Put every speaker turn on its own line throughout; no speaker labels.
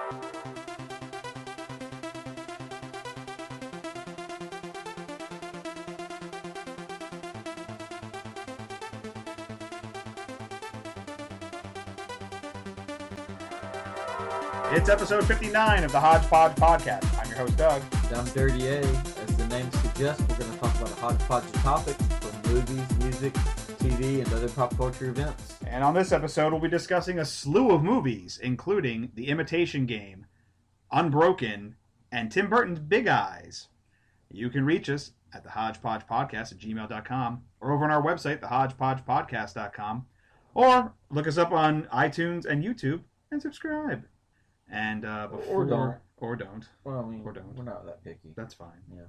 It's episode 59 of the Hodgepodge podcast. I'm your host, Doug.
I'm Dirty A. As the name suggests, we're going to talk about a hodgepodge of topics from movies, music, TV, and other pop culture events.
And on this episode, we'll be discussing a slew of movies, including The Imitation Game, Unbroken, and Tim Burton's Big Eyes. You can reach us at the hodgepodgepodcast@gmail.com or over on our website, thehodgepodgepodcast.com, or look us up on iTunes and YouTube and subscribe. And before
or don't. Well, I mean,
or don't.
We're not that picky.
That's fine.
Yeah.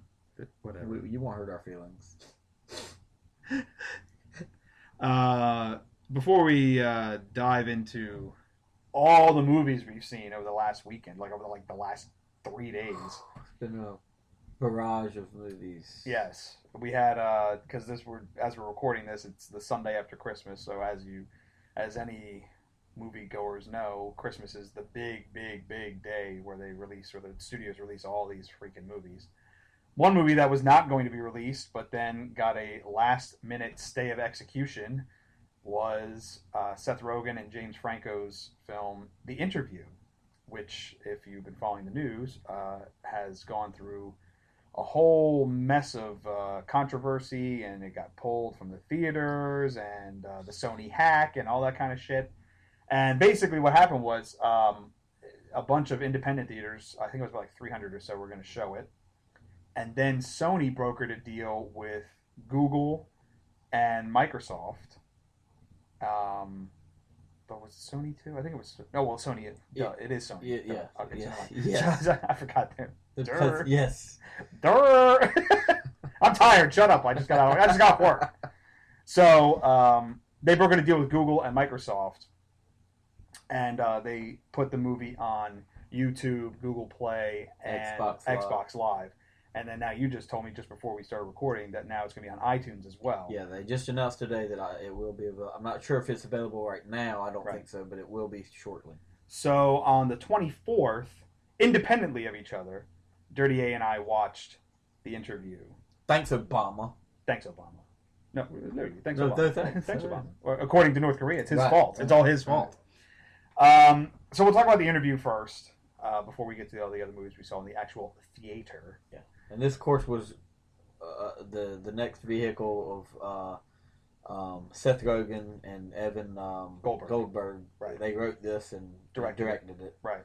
Whatever.
You won't hurt our feelings.
Before we dive into all the movies we've seen over the last weekend, like over the last 3 days.
It's been a barrage of movies.
Yes. We had, because as we're recording this, it's the Sunday after Christmas, so as any moviegoers know, Christmas is the big day where they release, or the studios release all these freaking movies. One movie that was not going to be released, but then got a last-minute stay of execution, was Seth Rogen and James Franco's film The Interview, which, if you've been following the news, has gone through a whole mess of controversy, and it got pulled from the theaters, and the Sony hack, and all that kind of shit. And basically what happened was a bunch of independent theaters, I think it was about like 300 or so, were going to show it. And then Sony brokered a deal with Google and Microsoft. But was it Sony too? I think it was... No, well, Sony... it is Sony.
Yeah.
Okay,
Yeah.
I forgot that. Durr.
Yes.
Durr. I'm tired. Shut up. I just got off work. So they brokered a deal with Google and Microsoft. And they put the movie on YouTube, Google Play, and Xbox Live. And then now you just told me just before we started recording that now it's going to be on iTunes as well.
Yeah, they just announced today that it will be available. I'm not sure if it's available right now. I don't think so, but it will be shortly. So
on the 24th, independently of each other, Dirty A and I watched The Interview.
Thanks, Obama.
No, thanks,
no,
Obama.
Thanks.
Obama. According to North Korea, it's his
Right.
fault. It's all his fault. So we'll talk about The Interview first, before we get to all the other movies we saw in the actual theater.
Yeah, and this, of course, was the next vehicle of Seth Rogen and Evan Goldberg.
Right.
They wrote this and directed it.
Right.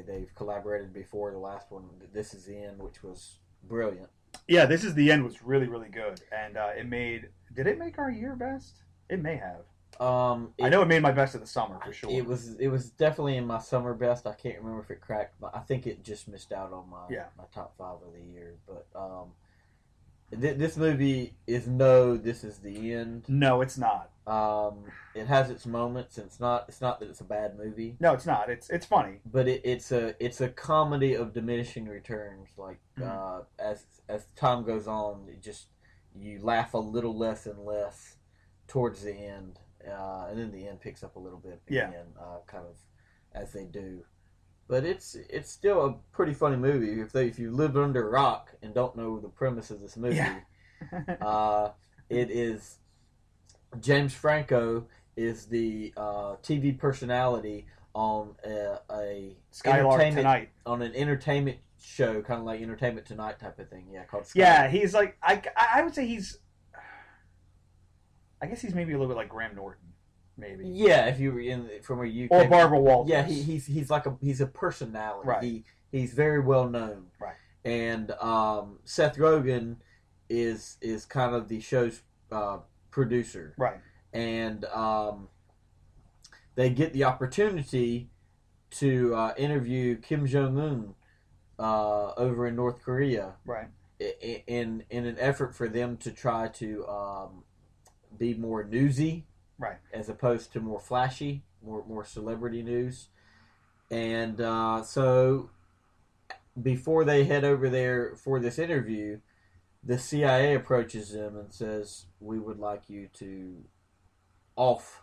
They've collaborated before. The last one, This Is the End, which was brilliant.
Yeah, This Is the End was really, really good, and did it make our year best? It may have. I know it made my best of the summer for sure.
It was definitely in my summer best. I can't remember if it cracked, but I think it just missed out on my top 5 of the year. But this movie is This Is the End.
No, it's not.
It has its moments. And it's not that it's a bad movie.
No, it's not. It's funny.
But it's a comedy of diminishing returns. Like as time goes on, you laugh a little less and less towards the end. And then the end picks up a little bit again, kind of as they do. But it's still a pretty funny movie. If you live under a rock and don't know the premise of this movie, it is James Franco is the TV personality on a
Skylark Tonight,
on an entertainment show, kind of like Entertainment Tonight type of thing. Yeah, called Skylark.
Yeah, he's like I would say I guess he's maybe a little bit like Graham Norton, maybe.
Yeah, if you were from where you
or Barbara Walters.
Yeah, he's a personality.
Right.
He's very well known.
Right.
And Seth Rogen is kind of the show's producer.
Right.
And they get the opportunity to interview Kim Jong-un over in North Korea.
Right.
In an effort for them to try to be more newsy,
right,
as opposed to more flashy, more celebrity news. And so before they head over there for this interview, the CIA approaches them and says, "We would like you to off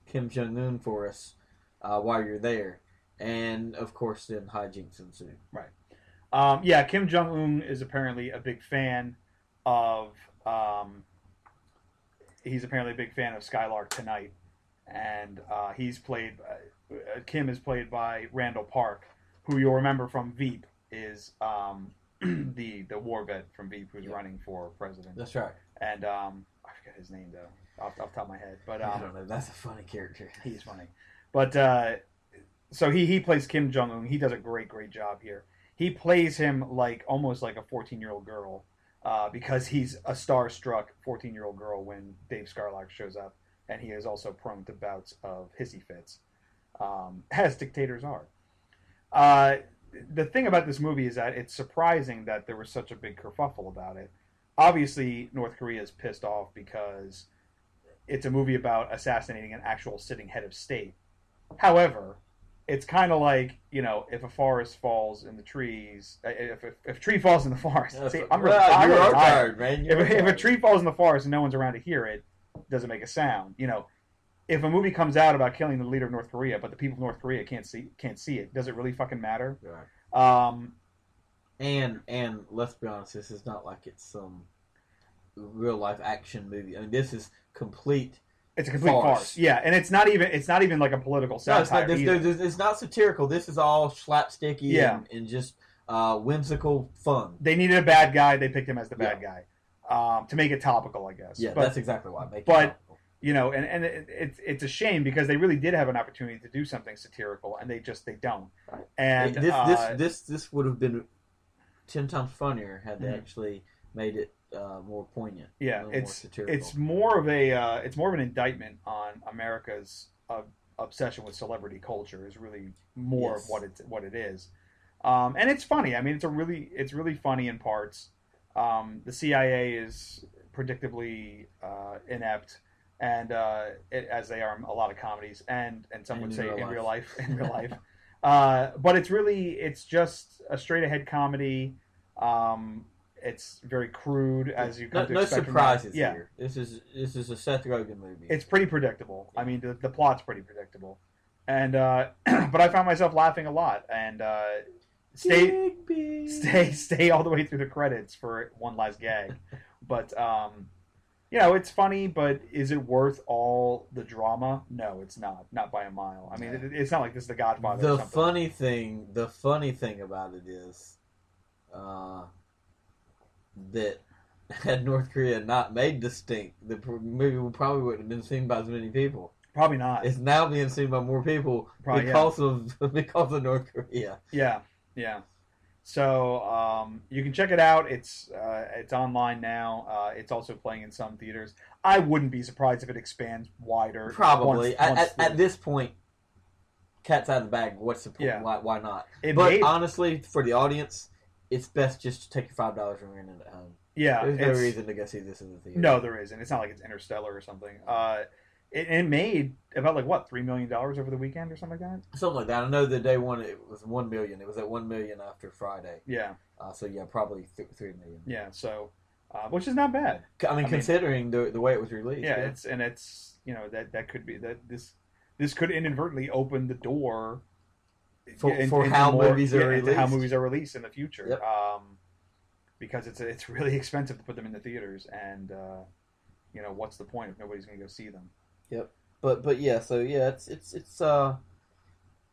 Kim Jong-un for us while you're there." And of course, then hijinks ensue.
Right. Kim Jong Un is apparently a big fan of. He's apparently a big fan of Skylark Tonight, and he's played. Kim is played by Randall Park, who you'll remember from Veep is the war vet from Veep who's running for president.
That's right.
And I forget his name though, off the top of my head. But
I don't know. That's a funny character.
He's funny, but so he plays Kim Jong Un. He does a great job here. He plays him like almost like a 14-year-old girl, because he's a starstruck 14-year-old girl when Dave Skylark shows up, and he is also prone to bouts of hissy fits, as dictators are. The thing about this movie is that it's surprising that there was such a big kerfuffle about it. Obviously, North Korea is pissed off because it's a movie about assassinating an actual sitting head of state. However, it's kind of like, if a forest falls in the trees, if a tree falls in the forest. See, I'm tired, man. If a tree falls in the forest and no one's around to hear it, it doesn't make a sound. If a movie comes out about killing the leader of North Korea, but the people of North Korea can't see it, does it really fucking matter?
Right. And let's be honest, this is not like it's some real life action movie. I mean, this is complete.
It's a complete farce. Yeah, and it's not even like a political satire.
It's not satirical. This is all slapsticky and just whimsical fun.
They needed a bad guy. They picked him as the bad guy to make it topical, I guess.
Yeah, that's exactly why.
And it's a shame because they really did have an opportunity to do something satirical, and they don't.
Right.
And
this would have been 10 times funnier had they actually made it more poignant.
Yeah, it's more of an indictment on America's obsession with celebrity culture. Is really more of what it is, and it's funny. I mean, it's really funny in parts. The CIA is predictably inept. And as they are in a lot of comedies, and some would say in real life. But it's just a straight ahead comedy. It's very crude, as you come to expect.
No surprises here. This is a Seth Rogen movie.
It's pretty predictable. I mean, the plot's pretty predictable, and but I found myself laughing a lot, and stay all the way through the credits for one last gag, but. It's funny, but is it worth all the drama? No, it's not. Not by a mile. I mean, it's not like this is The Godfather or something.
The funny thing about it is that had North Korea not made Distinct, the movie probably wouldn't have been seen by as many people.
Probably not.
It's now being seen by more people because of North Korea.
Yeah. So you can check it out. It's online now. It's also playing in some theaters. I wouldn't be surprised if it expands wider.
Probably. At this point, cat's out of the bag. What's the point? Yeah. Why not? Honestly, for the audience, it's best just to take your $5 and rent it at home.
Yeah.
There's no reason to go see this in the theater.
No, there isn't. It's not like it's Interstellar or something. It made about $3 million over the weekend or something like that.
Something like that. I know the day one it was 1 million. It was at 1 million after Friday.
Yeah.
Probably 3 million.
Yeah. So, which is not bad.
I mean, considering the way it was released.
Yeah. It's that could be that this could inadvertently open the door
for how movies are released.
How movies are released in the future.
Yep.
Because it's really expensive to put them in the theaters, and what's the point if nobody's going to go see them?
Yep, but yeah, so yeah, it's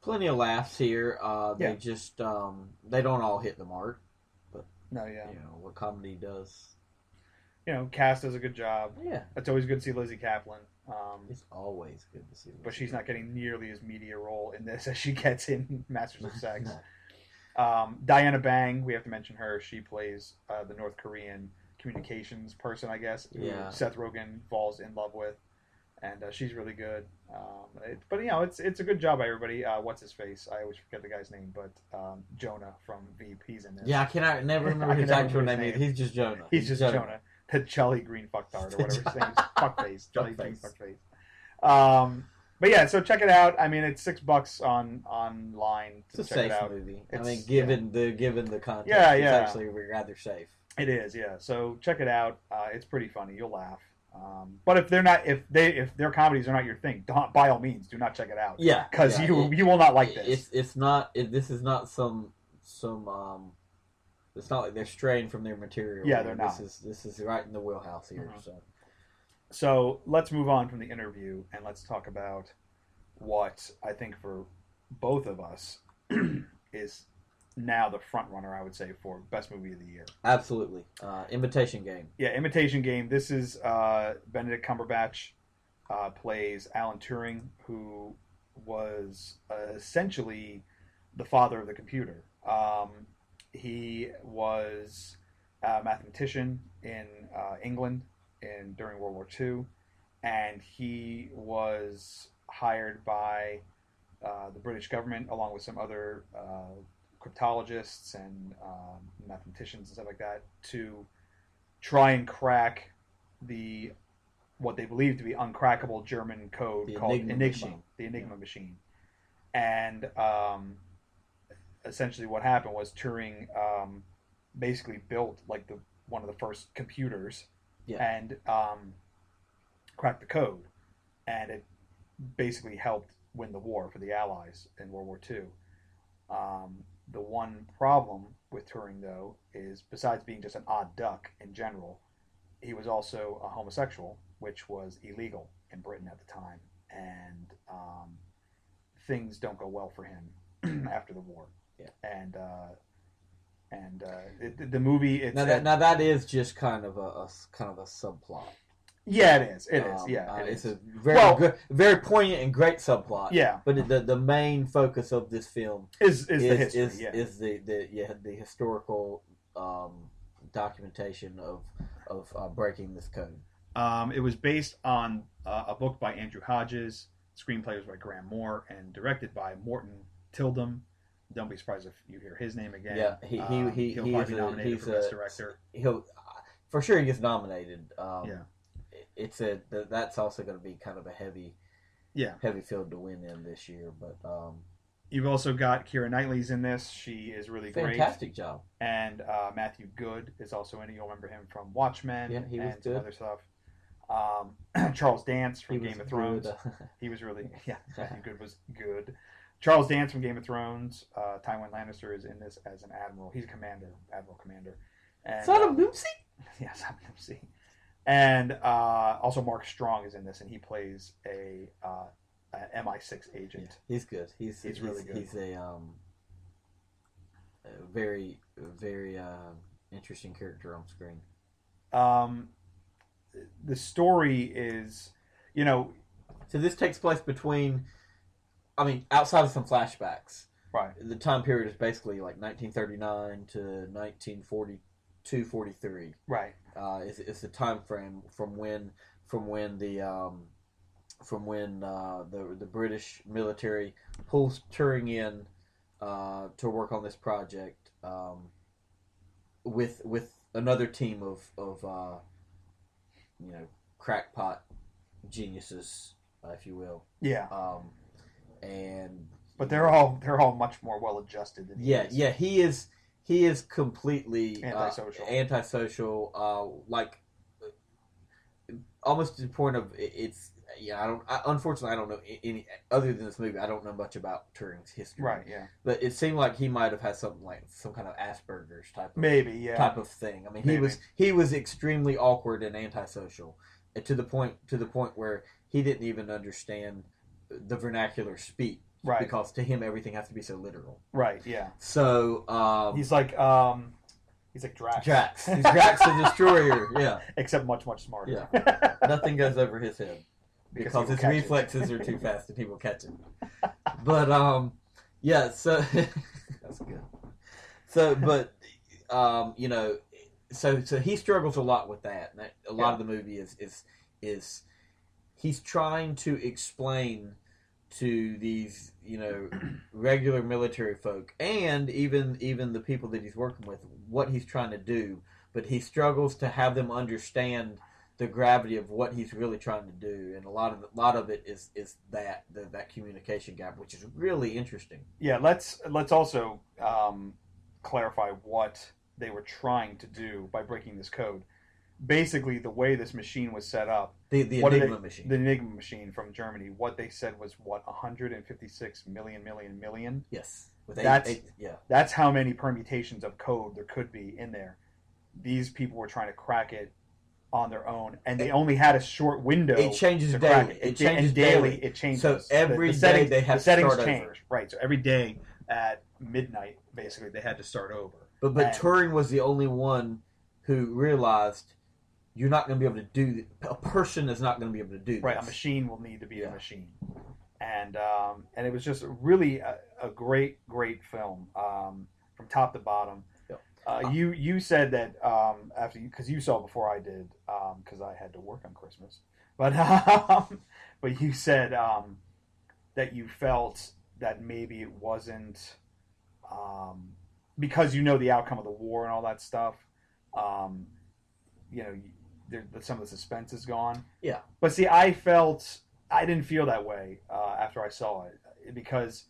plenty of laughs here. They just they don't all hit the mark, but what comedy does.
Cast does a good job.
Yeah,
it's always good to see Lizzie Kaplan.
It's always good to see Lizzie
but she's not getting nearly as meaty a role in this as she gets in Masters of Sex. Diana Bang, we have to mention her. She plays the North Korean communications person, I guess, who Seth Rogen falls in love with. And she's really good. But it's a good job by everybody. What's his face? I always forget the guy's name, but Jonah from Veep, he's in this.
Yeah, I never remember his actual name. He's just Jonah.
He's just Jonah. The Jelly Green Fucktard, or whatever his name is. Fuckface. Jelly Green Fuckface. But yeah, so check it out. I mean, it's $6 online to
check
it out.
It's a safe movie. I mean, given the context, it's actually rather safe.
It is, yeah. So check it out. It's pretty funny. You'll laugh. But if their comedies are not your thing, by all means, do not check it out.
Yeah,
because you will not like this.
It's not. This is not some. It's not like they're straying from their material.
Yeah, they're not.
This is right in the wheelhouse here.
Mm-hmm. So let's move on from the interview and let's talk about what I think for both of us is now the front runner, I would say, for best movie of the year.
Absolutely. Imitation Game.
Yeah, Imitation Game. This is Benedict Cumberbatch plays Alan Turing, who was essentially the father of the computer. He was a mathematician in England during World War II, and he was hired by the British government along with some other cryptologists and mathematicians and stuff like that to try and crack what they believe to be uncrackable German code called Enigma, the Enigma machine. And essentially what happened was Turing basically built like one of the first computers and cracked the code, and it basically helped win the war for the Allies in World War II. The one problem with Turing, though, is besides being just an odd duck in general, he was also a homosexual, which was illegal in Britain at the time, and things don't go well for him after the war.
Yeah.
And the movie.
Now that is just kind of a subplot.
Yeah, it is. It is. Yeah,
it's a very poignant and great subplot.
Yeah,
but the main focus of this film
is the history.
Is the historical documentation of breaking this code.
It was based on a book by Andrew Hodges, screenplay was by Graham Moore, and directed by Morton Tildum. Don't be surprised if you hear his name again.
Yeah, he'll probably be nominated for best
director.
He'll for sure he gets nominated.
Yeah.
That's also going to be kind of a heavy field to win in this year. But
you've also got Keira Knightley's in this. She is really great.
Fantastic job.
And Matthew Good is also in it. You'll remember him from Watchmen.
Yeah, he was good.
Some other stuff. Charles Dance from Game of Thrones. He was really Matthew Good was good. Charles Dance from Game of Thrones. Tywin Lannister is in this as an admiral. He's a commander, admiral commander. And,
Son of Noopsy?
Yeah, Son of Noopsy. And also Mark Strong is in this, and he plays a MI6 agent.
Yeah, he's good. He's really good. He's a very, very interesting character on screen.
The story is,
So this takes place outside of some flashbacks.
Right.
The time period is basically like 1939 to 1942, 43.
Right.
It's the time frame from when the British military pulls Turing in to work on this project with another team of crackpot geniuses, if you will.
Yeah. But they're all much more well adjusted than he is.
Yeah, he is completely
antisocial.
Almost to the point of it's. Yeah, unfortunately, I don't know any other than this movie. I don't know much about Turing's history.
Right. Yeah.
But it seemed like he might have had something like some kind of Asperger's type of thing. I mean, he was extremely awkward and antisocial, to the point where he didn't even understand the vernacular speech.
Right.
Because to him everything has to be so literal.
Right. Yeah.
So
he's like Drax.
Drax. He's Drax the Destroyer. Yeah.
Except much smarter.
Yeah. Nothing goes over his head because his reflexes are too fast and he will catch it. But yeah. So that's good. So so he struggles a lot with that. A lot of the movie is he's trying to explain to these, regular military folk and even the people that he's working with what he's trying to do, but he struggles to have them understand the gravity of what he's really trying to do, and a lot of it is that communication gap, which is really interesting.
Yeah, let's also clarify what they were trying to do by breaking this code. basically the way this machine was set up.
The Enigma machine.
The Enigma machine from Germany. What they said was 156 million.
Yes.
That's how many permutations of code there could be in there. These people were trying to crack it on their own, and they only had a short window.
It changes daily. It changes daily.
It changes.
So every day they have to start over.
Right. So every day at midnight, basically, they had to start over.
But Turing was the only one who realized you're not going to be able to do. A person is not going to be able to do this.
Right. A machine will need to be a machine, and it was just really a great film from top to bottom. You said that after because you saw it before I did because I had to work on Christmas, but you said that you felt that maybe it wasn't because you know the outcome of the war and all that stuff. Some of the suspense is gone.
Yeah,
but see, I didn't feel that way after I saw it because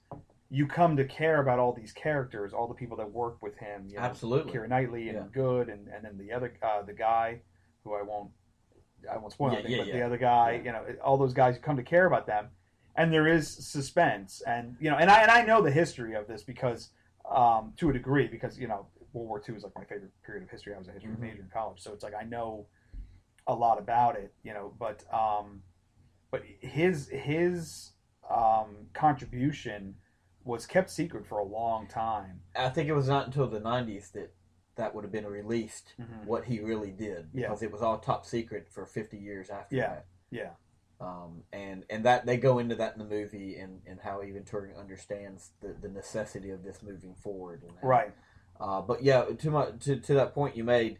you come to care about all these characters, all the people that work with him.
Absolutely.
Keira Knightley and Good, and then the other the guy who I won't spoil anything, but the other guy, all those guys, you come to care about them, and there is suspense, and and I know the history of this because to a degree because World War II is like my favorite period of history. I was a history major in college, so it's like I know a lot about it, but his contribution was kept secret for a long time.
I think it was not until the 90s that would have been released what he really did because it was all top secret for 50 years after that.
Yeah.
And that they go into that in the movie and how even Turing understands the necessity of this moving forward. And
right.
But yeah, to that point you made,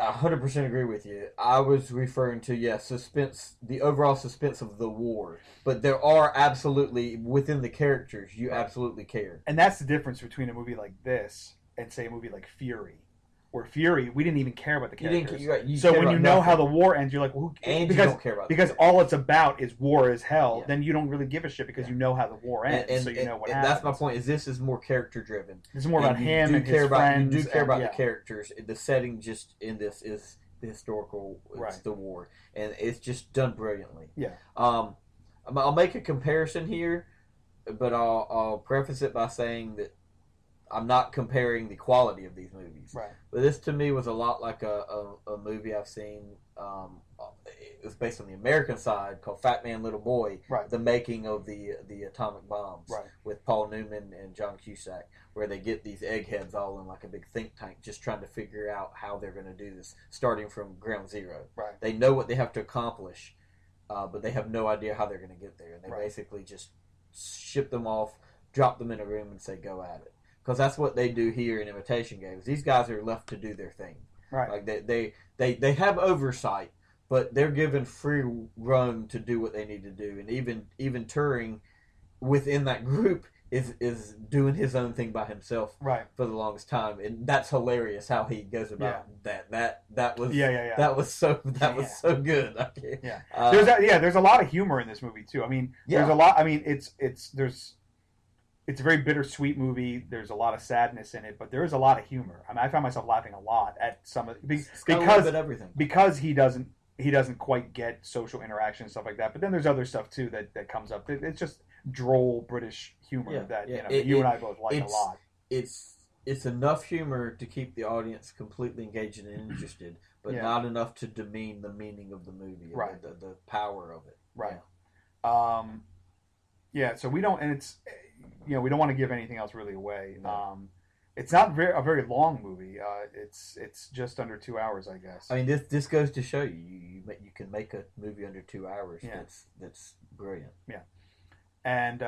I 100% agree with you. I was referring to, suspense, the overall suspense of the war. But there are absolutely, within the characters, you absolutely care.
And that's the difference between a movie like this and, say, a movie like Fury. Where Fury, we didn't even care about the characters. So when you know how the war ends, you're like, well, who cares?
And you don't care about
because all it's about is war as hell. Then you don't really give a shit because you know how the war ends, so you know what happens.
That's my point. This is more character driven.
It's more about him and his friends.
You do care about the characters. The setting just in this is the historical. It's the war, and it's just done brilliantly.
Yeah.
I'll make a comparison here, but I'll preface it by saying that I'm not comparing the quality of these movies.
Right.
But this to me was a lot like a movie I've seen. It was based on the American side called Fat Man, Little Boy.
Right.
The making of the atomic bombs.
Right.
With Paul Newman and John Cusack, where they get these eggheads all in like a big think tank just trying to figure out how they're going to do this, starting from ground zero.
Right.
They know what they have to accomplish, but they have no idea how they're going to get there. And they basically just ship them off, drop them in a room and say, go at it. Because that's what they do here in Imitation Games. These guys are left to do their thing.
Right.
Like they have oversight, but they're given free roam to do what they need to do. And even Turing, within that group, is doing his own thing by himself for the longest time. And that's hilarious how he goes about that. That was that was so good.
There's a lot of humor in this movie too. I mean, there's a lot. I mean, it's a very bittersweet movie. There's a lot of sadness in it, but there is a lot of humor. I mean, I found myself laughing a lot at some of because he doesn't quite get social interaction and stuff like that. But then there's other stuff too that comes up. It's just droll British humor that you and I both like a lot.
It's enough humor to keep the audience completely engaged and interested, but not enough to demean the meaning of the movie,
right?
The power of it,
right? So we don't, and it's. We don't want to give anything else really away. No. It's not a very long movie. It's just under 2 hours, I guess.
I mean, this goes to show you can make a movie under 2 hours.
Yeah.
That's brilliant.
Yeah, and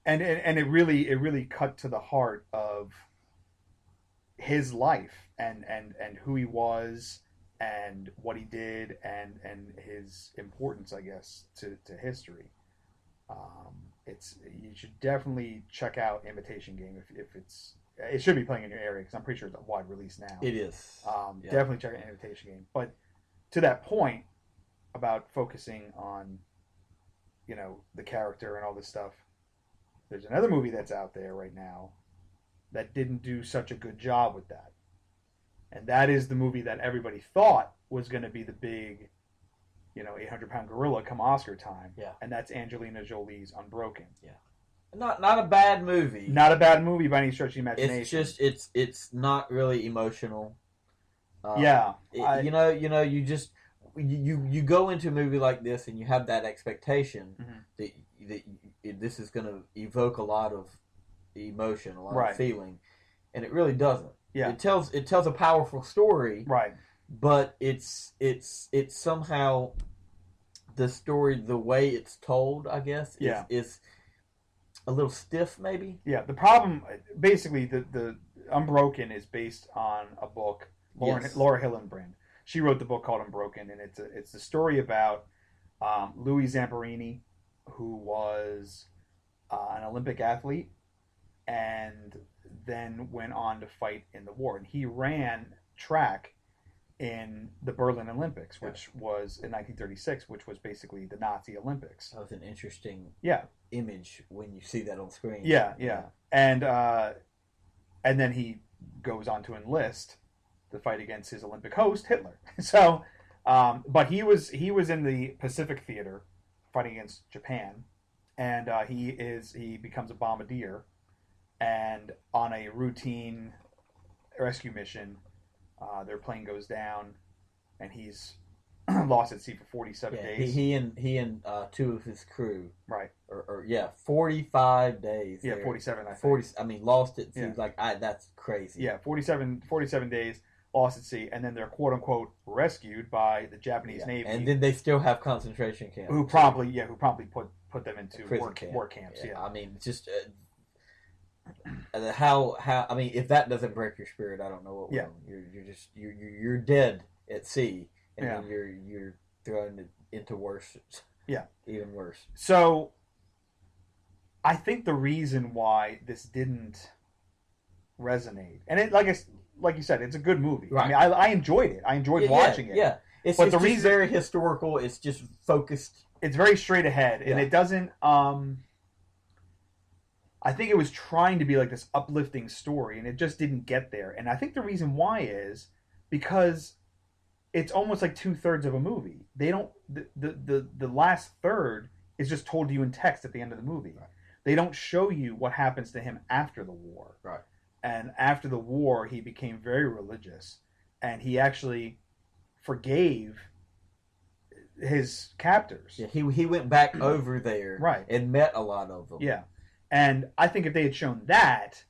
it really cut to the heart of his life and who he was and what he did and his importance, I guess, to history. You should definitely check out Imitation Game if it should be playing in your area because I'm pretty sure it's a wide release now.
It is.
Definitely check out Imitation Game. But to that point about focusing on, the character and all this stuff, there's another movie that's out there right now that didn't do such a good job with that, And that is the movie that everybody thought was going to be the big, 800-pound gorilla come Oscar time.
Yeah.
And that's Angelina Jolie's Unbroken.
Yeah. Not a bad movie.
Not a bad movie by any stretch of the imagination.
It's just it's not really emotional.
Yeah.
You go into a movie like this and you have that expectation that this is going to evoke a lot of emotion, a lot of feeling, and it really doesn't.
Yeah.
It tells a powerful story.
Right.
But it's somehow the story, the way it's told, I guess, is a little stiff, maybe.
Yeah. The problem, basically, the Unbroken is based on a book. Laura Hillenbrand. She wrote the book called Unbroken, and it's the story about Louis Zamperini, who was an Olympic athlete, and then went on to fight in the war. And he ran track in the Berlin Olympics, which was in 1936, which was basically the Nazi Olympics.
That was an interesting
image
when you see that on screen.
Yeah. And then he goes on to enlist to fight against his Olympic host, Hitler. So, but he was in the Pacific Theater fighting against Japan, and he becomes a bombardier, and on a routine rescue mission, their plane goes down, and he's lost at sea for 47 days.
He and two of his crew.
Right.
45 days.
Yeah, 47. I think.
40. I mean, lost at sea. Yeah. That's crazy.
Yeah, 47 days. Lost at sea, and then they're quote unquote rescued by the Japanese Navy.
And then they still have concentration camps.
Who promptly put them into war camps.
Yeah. I mean, just how I mean, if that doesn't break your spirit, I don't know what will. You're dead at sea, and then you're thrown into worse. Yeah, even worse.
So, I think the reason why this didn't resonate, and it like you said, it's a good movie. Right. I mean, I enjoyed it. I enjoyed watching it.
Yeah, it's the reason very historical. It's just focused.
It's very straight ahead, and it doesn't. I think it was trying to be like this uplifting story, and it just didn't get there. And I think the reason why is because it's almost like 2/3 of a movie. They don't. The last third is just told to you in text at the end of the movie. Right. They don't show you what happens to him after the war.
Right.
And after the war, he became very religious, and he actually forgave his captors.
Yeah, he went back over there,
right,
and met a lot of them.
Yeah, and I think if they had shown that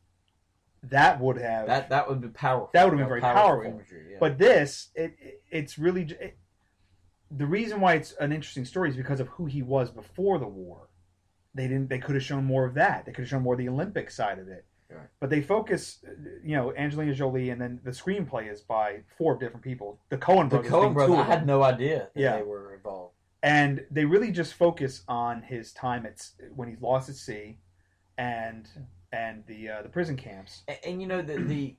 would have
that would be powerful.
That would have been very powerful.
Imagery, yeah.
But this, it's really the reason why it's an interesting story is because of who he was before the war. They could have shown more of that. They could have shown more of the Olympic side of it.
Right.
But they focus, Angelina Jolie, and then the screenplay is by 4 different people. The Coen brothers.
I had no idea that they were involved.
And they really just focus on his time when he's lost at sea, and the prison camps.
And the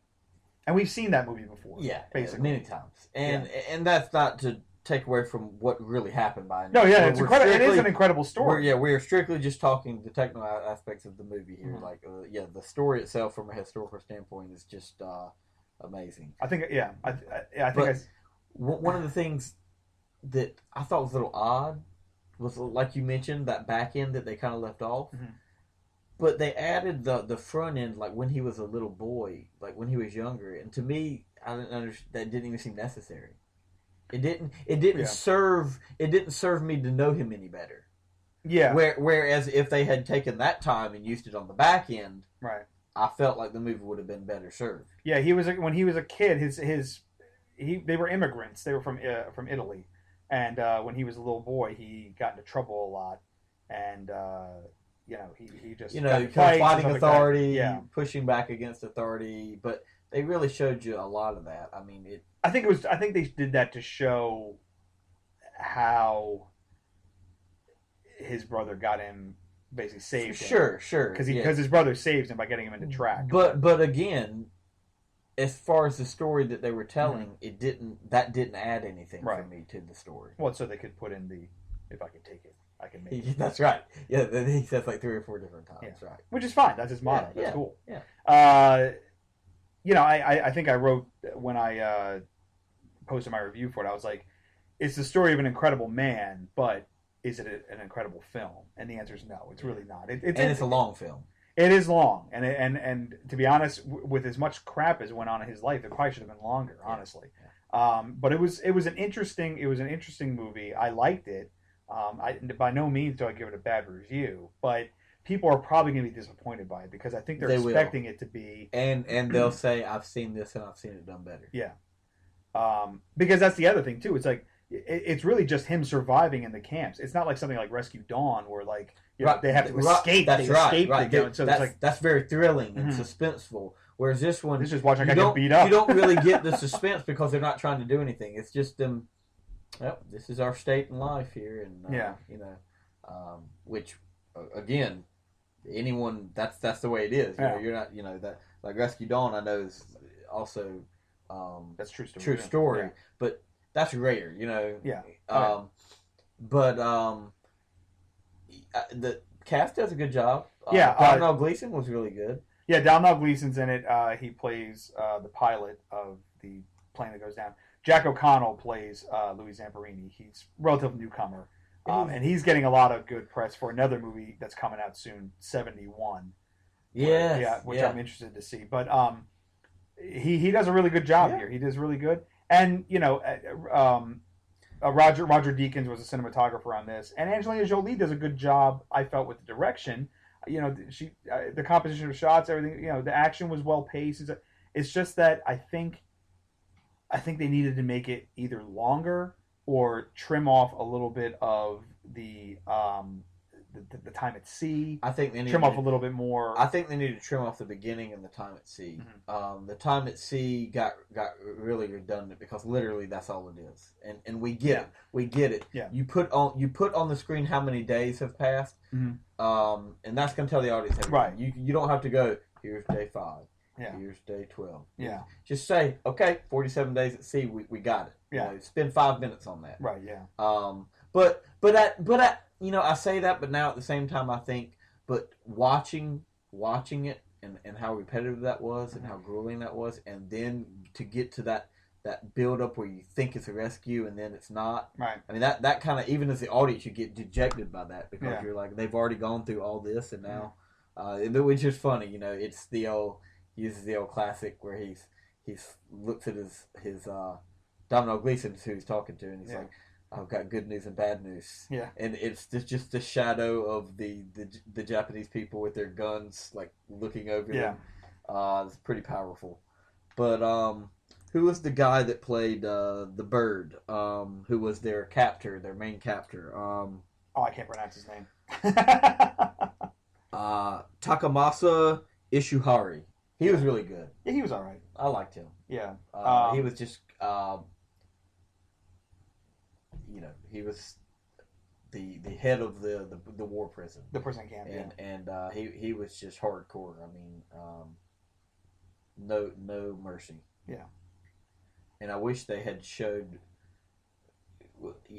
and we've seen that movie before.
Yeah,
basically
many times. And that's not to take away from what really happened by
no, yeah, it's incredible. It is an incredible story.
We're strictly just talking the technical aspects of the movie here. Mm-hmm. The story itself from a historical standpoint is just amazing.
I think, I think
one of the things that I thought was a little odd was, like you mentioned, that back end that they kind of left off.
Mm-hmm.
But they added the front end, like when he was a little boy, like when he was younger, and to me, I didn't understand. That didn't even seem necessary. It didn't serve me to know him any better.
Yeah.
Whereas if they had taken that time and used it on the back end,
right,
I felt like the movie would have been better served.
Yeah, when he was a kid, they were immigrants. They were from Italy, and when he was a little boy, he got into trouble a lot, and he just
fighting authority, pushing back against authority, but they really showed you a lot of that. I mean,
I think they did that to show how his brother got him, basically saved him.
Sure.
Because his brother saves him by getting him into track.
But again, as far as the story that they were telling, that didn't add anything for me to the story.
Well, so they could put in if I could take it, I can make it.
That's right. Yeah, he says like 3 or 4 different times.
Yeah.
Right.
Which is fine. That's his motto. That's cool.
Yeah.
I think I wrote when I posted my review for it, I was like, it's the story of an incredible man, but is it an incredible film? And the answer is no. It's really not.
It's a long film.
It is long, and to be honest, with as much crap as went on in his life, it probably should have been longer, honestly. But it was an interesting movie. I liked it. By no means do I give it a bad review, but people are probably going to be disappointed by it because I think they're expecting it to be.
And they'll say, I've seen this and I've seen it done better.
Yeah. Because that's the other thing too. It's like it's really just him surviving in the camps. It's not like something like Rescue Dawn where like they have to escape.
That's right.
So it's like
that's very thrilling and suspenseful. Whereas this one,
this is watching I get beat up.
You don't really get the suspense because they're not trying to do anything. It's just them. Well, this is our state in life here, and which again, anyone that's the way it is. You're not that like Rescue Dawn. I know is also
that's true
story, but that's rare. But the cast does a good job. Domhnall Gleeson was really good.
Yeah, Domhnall Gleeson's in it. He plays the pilot of the plane that goes down. Jack O'Connell plays Louis Zamperini. He's a relative newcomer. And he's getting a lot of good press for another movie that's coming out soon, 71. Which I'm interested to see. But he does a really good job here. He does really good. And, Roger Deakins was a cinematographer on this. And Angelina Jolie does a good job, I felt, with the direction. The composition of shots, everything, the action was well paced. It's just that I think they needed to make it either longer or trim off a little bit of the time at sea.
I think they
trim off a little bit more.
I think they need to trim off the beginning and the time at sea. Mm-hmm. The time at sea got really redundant because literally that's all it is, and we get it. We get it.
Yeah.
You put on the screen how many days have passed, and that's going to tell the audience everything.
Right.
You don't have to go. Here's day 5.
Yeah.
Here's day 12.
Yeah.
Just say, okay, 47 days at sea. We got it.
Yeah.
Spend 5 minutes on that.
Right. Yeah.
But I say that, but now at the same time I think, but watching it and how repetitive that was and how grueling that was, and then to get to that build up where you think it's a rescue and then it's not.
Right.
I mean that kind of, even as the audience, you get dejected by that because you're like, they've already gone through all this and now, which is funny. It's uses the old classic where he's looks at his Domhnall Gleeson, who he's talking to, and he's like, I've got good news and bad news.
Yeah.
And it's just the shadow of the Japanese people with their guns, like, looking over them. It's pretty powerful. But who was the guy that played the bird? Who was their captor, their main captor?
I can't pronounce his name.
Takamasa Ishuhari. He was really good.
Yeah, he was all right.
I liked him.
Yeah.
He was just... he was the head of the war prison,
the prison camp,
and he was just hardcore. I mean, no mercy.
Yeah.
And I wish they had showed.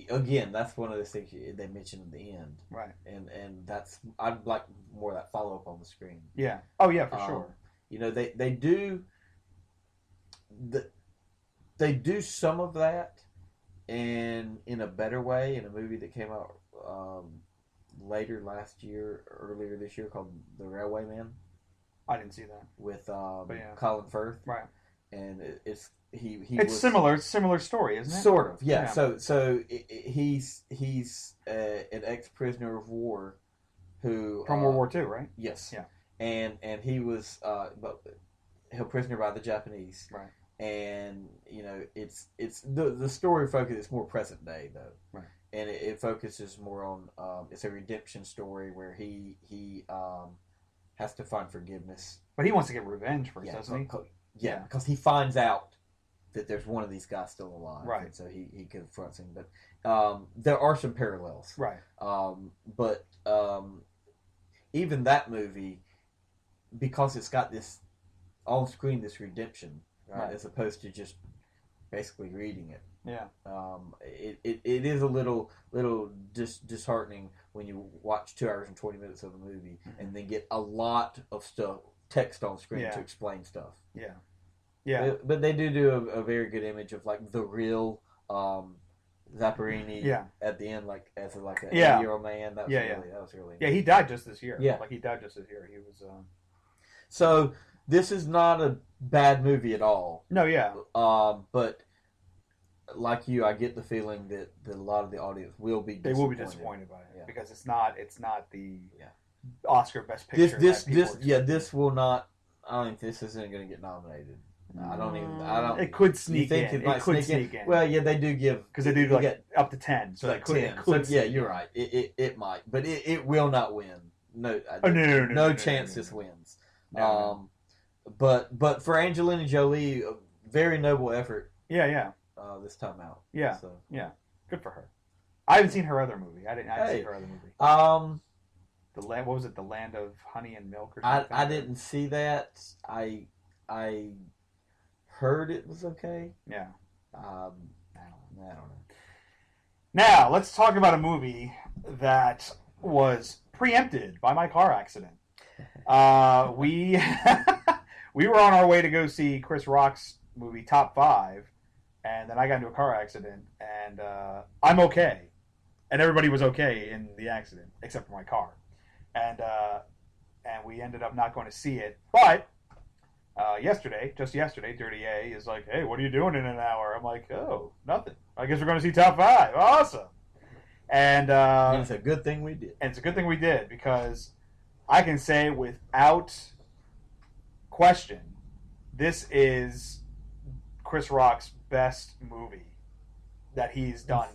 Again, that's one of the things they mentioned at the end,
right?
And I'd like more of that follow up on the screen.
Yeah. Oh yeah, for sure.
They do some of that. And in a better way, in a movie that came out earlier this year called The Railway Man.
I didn't see that
with Colin Firth,
right?
And it's
similar story, isn't it?
Sort of, yeah. So he's an ex-prisoner of war who
from World War II, right?
Yes,
yeah.
And he was held prisoner by the Japanese,
right?
And it's the story focus is more present day though,
right?
And it focuses more on it's a redemption story where he has to find forgiveness,
but he wants to get revenge first, doesn't he?
Yeah, because he finds out that there's one of these guys still alive,
right?
And so he confronts him, but there are some parallels,
right?
But even that movie, because it's got this on screen, this redemption. Right, as opposed to just basically reading it.
Yeah.
It is a little disheartening when you watch 2 hours and 20 minutes of a movie and then get a lot of text on screen to explain stuff.
Yeah. Yeah.
But they do a very good image of like the real Zapparini at the end, like as like an 80-year-old man. That was really
he died just this year.
Yeah,
like he died just this year. He was.
So this is not a bad movie at all.
No, yeah.
But like you, I get the feeling that a lot of the audience will be
disappointed by it because it's not the
Yeah.
Oscar Best Picture.
This will not. I don't think this isn't going to get nominated. I don't.
It could sneak in.
It could sneak in. Well, yeah, they do give
because they do like up to 10. So it could.
Yeah, you're right. It might, but it will not win. No,
no
chance this wins.
No.
But for Angelina Jolie, a very noble effort.
Yeah.
This time out.
Yeah.
So.
Yeah. Good for her. I haven't seen her other movie. I didn't see her other movie. What was it? The Land of Honey and Milk or something?
I didn't see that. I heard it was okay.
Yeah.
I don't know.
Now, let's talk about a movie that was preempted by my car accident. We we were on our way to go see Chris Rock's movie Top 5, and then I got into a car accident, and I'm okay. And everybody was okay in the accident, except for my car. And we ended up not going to see it. But just yesterday, Dirty A is like, hey, what are you doing in an hour? I'm like, oh, nothing. I guess we're going to see Top 5. Awesome. And
it's a good thing we did.
And it's a good thing we did because I can say without question, this is Chris Rock's best movie that he's done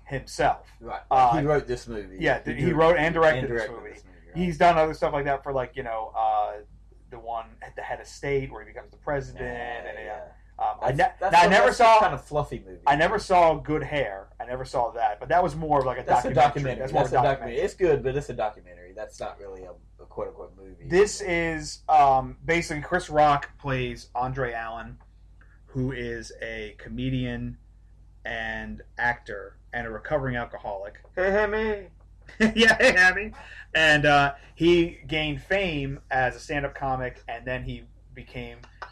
himself.
Right. He wrote this movie.
Yeah, he wrote and directed this movie.
Right.
He's done other stuff like that for like, the one at the head of state where he becomes the president. I never saw
kind of fluffy movie.
I never saw Good Hair. I never saw that, but that was more of like a documentary.
That's more a documentary. It's good, but it's a documentary. That's not really a quote unquote movie.
This is basically Chris Rock plays Andre Allen, who is a comedian and actor and a recovering alcoholic.
Hey, me.
Yeah, hey, Hammy. And he gained fame as a stand-up comic, and then he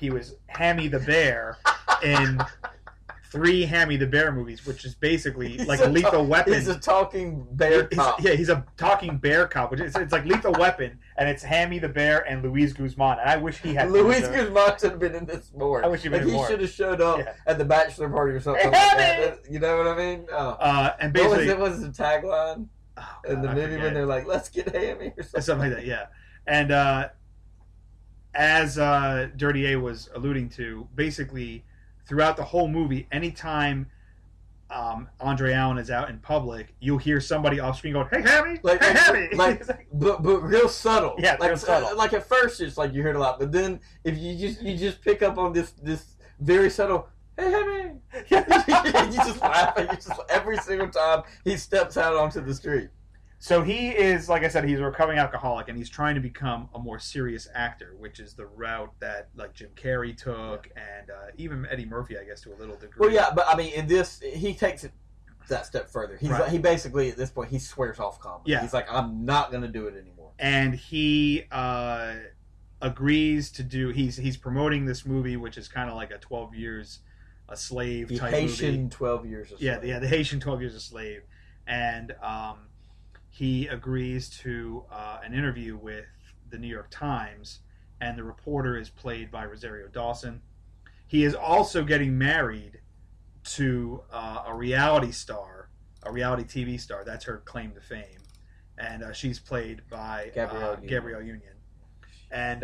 was Hammy the Bear in 3 Hammy the Bear movies, which is basically like a Lethal Weapon.
He's a talking bear cop.
He's a talking bear cop, which it's like Lethal Weapon, and it's Hammy the Bear and Luis Guzman. And I wish he had.
Luis Guzman should have been in this more.
I wish he'd been more.
He should have showed up at the bachelor party or something
hey,
like that. You know what I mean?
And basically,
what was the tagline in the movie when they're like, "Let's get hammy" or
something like that? Yeah. And as Dirty A was alluding to, basically throughout the whole movie, anytime Andre Allen is out in public, you'll hear somebody off screen going, "Hey, Hammy! Hey, Hammy!"
But real subtle.
Yeah, real subtle.
Like at first, it's like you heard a lot, but then if you just pick up on this very subtle, "Hey, Hammy!" you just laugh. Every single time he steps out onto the street.
So he is, like I said, he's a recovering alcoholic, and he's trying to become a more serious actor, which is the route that like Jim Carrey took, and even Eddie Murphy, I guess, to a little degree.
Well, yeah, but I mean, in this, he takes it that step further. He basically at this point he swears off comedy.
Yeah.
He's like, I'm not going to do it anymore.
And he agrees to do. He's promoting this movie, which is kind of like a 12 Years a Slave type movie.
The Haitian 12 Years a Slave.
Yeah, the Haitian 12 Years a Slave, and he agrees to an interview with the New York Times, and the reporter is played by Rosario Dawson. He is also getting married to a reality TV star. That's her claim to fame. And she's played by Gabrielle Union. And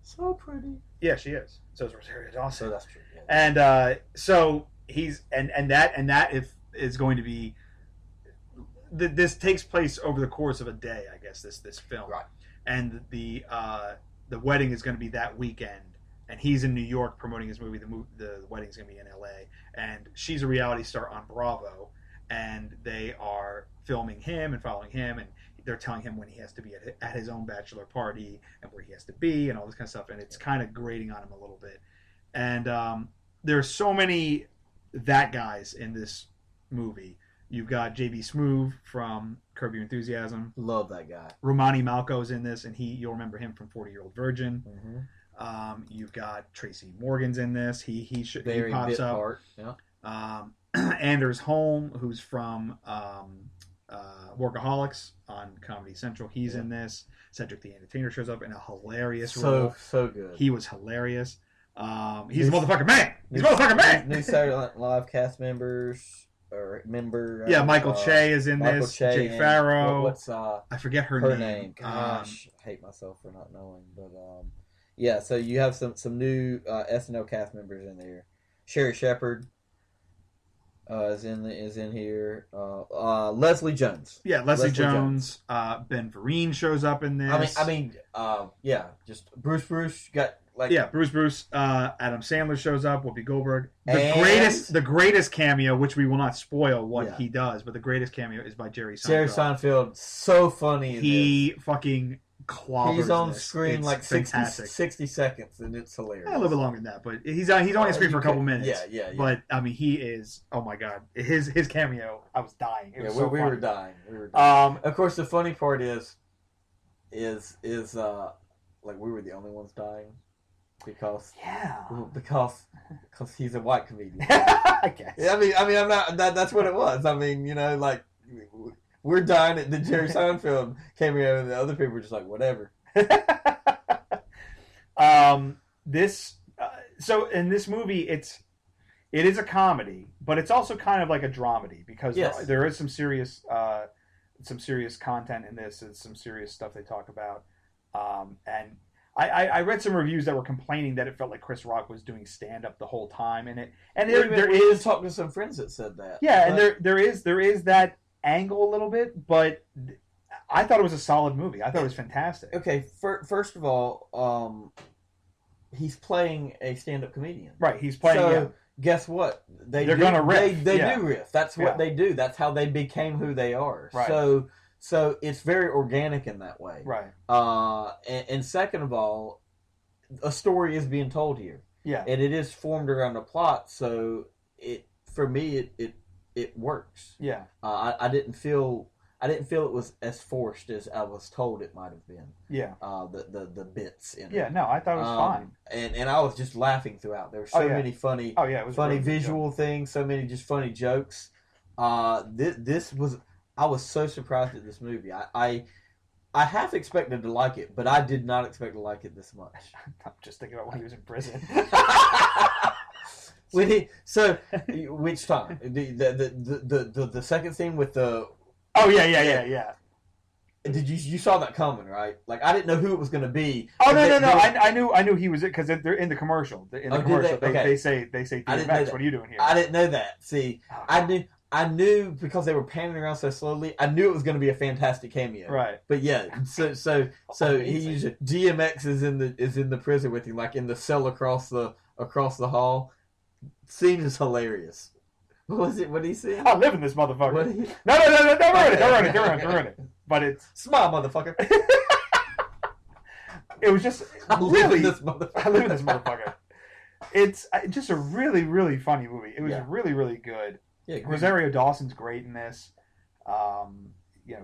so pretty.
Yeah, she is. So is Rosario Dawson.
So that's true. Yeah.
And so he's and that is going to be. This takes place over the course of a day, I guess. This film,
right? And
the wedding is going to be that weekend, and he's in New York promoting his movie. The wedding's going to be in L.A., and she's a reality star on Bravo, and they are filming him and following him, and they're telling him when he has to be at his own bachelor party and where he has to be and all this kind of stuff, and it's kind of grating on him a little bit. And there are so many that guys in this movie. You've got J.B. Smoove from Curb Your Enthusiasm.
Love that guy.
Romani Malco's in this, and you'll remember him from 40-Year-Old Virgin.
Mm-hmm.
You've got Tracy Morgan's in this. He
Very
pops
bit
up.
part. Yeah.
Anders Holm, who's from Workaholics on Comedy Central, he's in this. Cedric the Entertainer shows up in a hilarious role.
So good.
He was hilarious. He's a motherfucking man. He's a motherfucking man.
New Saturday Night Live cast members or member.
Yeah, Michael Che is in this. Jay Farrow.
What's
I forget her name.
Gosh, I hate myself for not knowing. But yeah. So you have some new SNL cast members in there. Sherry Shepherd is in here. Leslie Jones.
Yeah, Leslie Jones. Ben Vereen shows up in this.
Yeah. Just Bruce got.
Bruce. Adam Sandler shows up. Whoopi Goldberg. The greatest cameo, which we will not spoil what he does, but the greatest cameo is by Jerry Seinfeld.
Jerry Seinfeld, so funny.
He fucking clobbers.
He's on
this.
screen
it's
60 seconds, and it's hilarious.
A little bit longer than that, but he's on screen for a couple minutes.
Yeah.
But I mean, he is. Oh my god, his cameo. I was dying. It was
we
funny.
were dying. Of course, the funny part is like we were the only ones dying. Because he's a white comedian.
I guess.
I mean, I'm not. That's what it was. I mean, like we're dying at the Jerry Seinfeld cameo, and the other people were just like, whatever.
So in this movie, it is a comedy, but it's also kind of like a dramedy because there is some serious content in this. It's some serious stuff they talk about, and. I read some reviews that were complaining that it felt like Chris Rock was doing stand up the whole time in it, and there is
talking to some friends that said that.
Yeah, and there is that angle a little bit, but I thought it was a solid movie. I thought it was fantastic.
Okay, first of all, he's playing a stand up comedian,
right? He's playing.
So guess what? They're gonna riff. They do riff. That's what they do. That's how they became who they are. Right. So it's very organic in that way.
Right.
And second of all, a story is being told here.
Yeah.
And it is formed around a plot, so for me it works.
Yeah.
I didn't feel it was as forced as I was told it might have been.
Yeah.
The bits in it.
Yeah, no, I thought it was fine.
And I was just laughing throughout. There were so many funny funny visual things, so many just funny jokes. I was so surprised at this movie. I half expected to like it, but I did not expect to like it this much. I'm
just thinking about when he was in prison.
Which time? The second scene with the.
Oh yeah.
Did you saw that coming, right? Like I didn't know who it was going to be.
Oh no! I knew he was it because they're in the commercial. They say DMX. What are you doing here?
I didn't know that. See, I knew because they were panning around so slowly. I knew it was going to be a fantastic cameo.
Right.
But yeah, so he usually DMX is in the prison with him, like in the cell across the hall. Scene is hilarious. What was it? What did he say?
I live in this motherfucker. No, don't ruin it. But it's
smile, motherfucker.
It was just
I live in this motherfucker.
It's just a really, really funny movie. It was really, really good.
Yeah,
Rosario Dawson's great in this.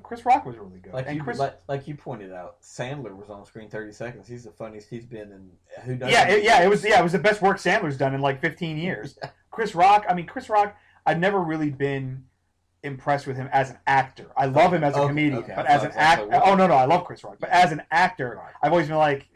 Chris Rock was really good.
Like you pointed out, Sandler was on screen 30 seconds. He's the funniest he's been in. Who doesn't?
It was the best work Sandler's done in like 15 years. Chris Rock, I've never really been impressed with him as an actor. I love him as a comedian, but as an actor, I love Chris Rock. But as an actor, I've always been like,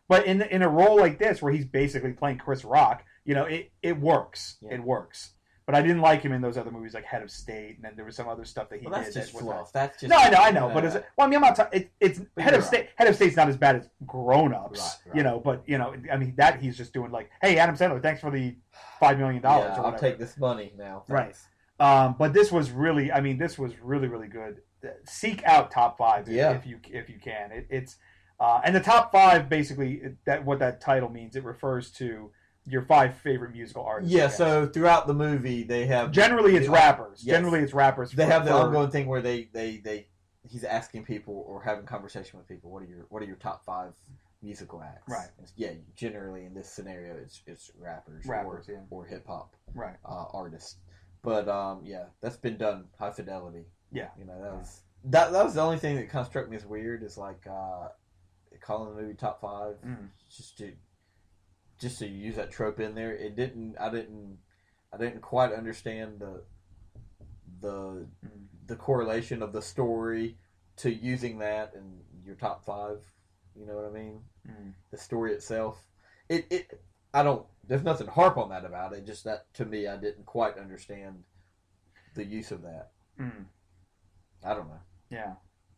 but in a role like this where he's basically playing Chris Rock, it works. Yeah. It works. But I didn't like him in those other movies like Head of State, and then there was some other stuff that he did.
That's just fluff. That's just
I know. But I'm not talking. It's Head of State. Head of State's not as bad as Grown Ups, right. But that he's just doing like, hey, Adam Sandler, thanks for the $5 million.
I'll take this money now. Thanks.
Right. But this was really, really, really good. Seek out top 5 if you can. It's and the top 5 basically what that title means. It refers to your 5 favorite musical artists.
Yeah, so throughout the movie they have
generally it's rappers.
Yes.
Generally it's rappers.
They have the ongoing thing where he's asking people or having conversation with people. What are your top 5 musical acts?
Right.
Generally in this scenario it's rappers or hip hop artists. But that's been done high fidelity.
Yeah.
That was the only thing that kind of struck me as weird is like calling the movie top 5 just to use that trope in there. It didn't. I didn't quite understand the correlation of the story to using that in your top 5. You know what I mean? The story itself. I don't. There's nothing to harp on that about it. Just that to me, I didn't quite understand the use of that. I don't know.
Yeah.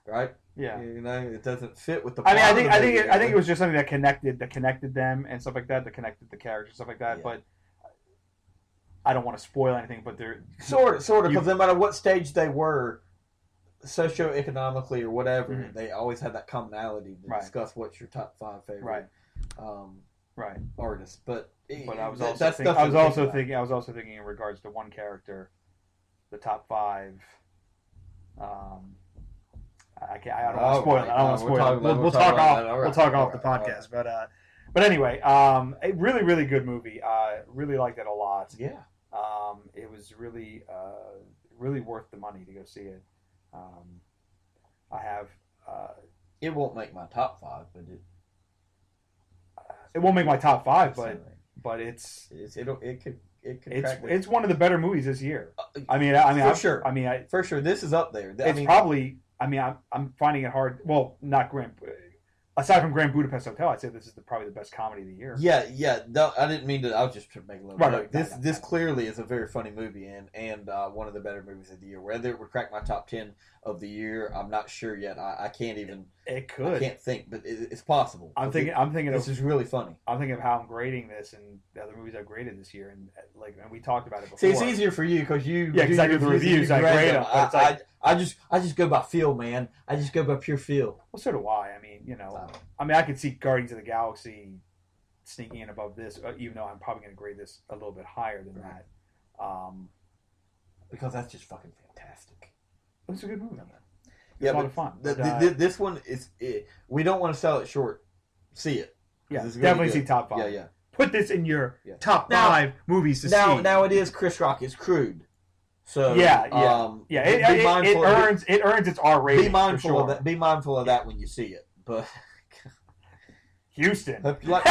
Right.
Yeah.
You know, it doesn't fit with the.
I mean, I think it was just something that connected them and stuff like that. That connected the characters and stuff like that. Yeah. But I don't want to spoil anything. But they're
sort of, because no matter what stage they were, socioeconomically or whatever, they always had that commonality to discuss what's your top 5 favorite artists. But
I was also thinking in regards to one character, the top 5. I don't want to spoil it. I don't want to spoil it. We'll talk off the podcast. But anyway, a really, really good movie. Really liked it a lot.
Yeah.
It was really, really worth the money to go see it. I have.
It won't make my top 5, but
it won't make my top 5, but it's one of the better movies this year.
For sure, this is up there.
Probably. I mean, I'm finding it hard. Well, not aside from Grand Budapest Hotel, I'd say this is probably the best comedy of the year.
Yeah. No, I didn't mean to. I was just trying to make a little joke. This clearly is a very funny movie and one of the better movies of the year. Whether it would crack my top 10 of the year, I'm not sure yet. I can't even.
It could.
I can't think, but it's possible.
I'm thinking
this is really funny.
I'm thinking of how I'm grading this and the other movies I've graded this year, and we talked about it before.
See, it's easier for you because you.
Yeah, because I do the reviews. I grade them.
I just go by feel, man. I just go by pure feel.
Well, so do I. I mean, I could see Guardians of the Galaxy sneaking in above this, even though I'm probably going to grade this a little bit higher than that.
Because that's just fucking fantastic.
It's a good movie.
It's
a lot of fun.
This one is. We don't want to sell it short. See it.
Yeah, really definitely see top 5.
Yeah.
Put this in your top 5 movies to see.
Now it is Chris Rock. It's crude. So
it earns its R rating.
Be mindful of that. Be mindful of that when you see it. But
Houston,
hope you like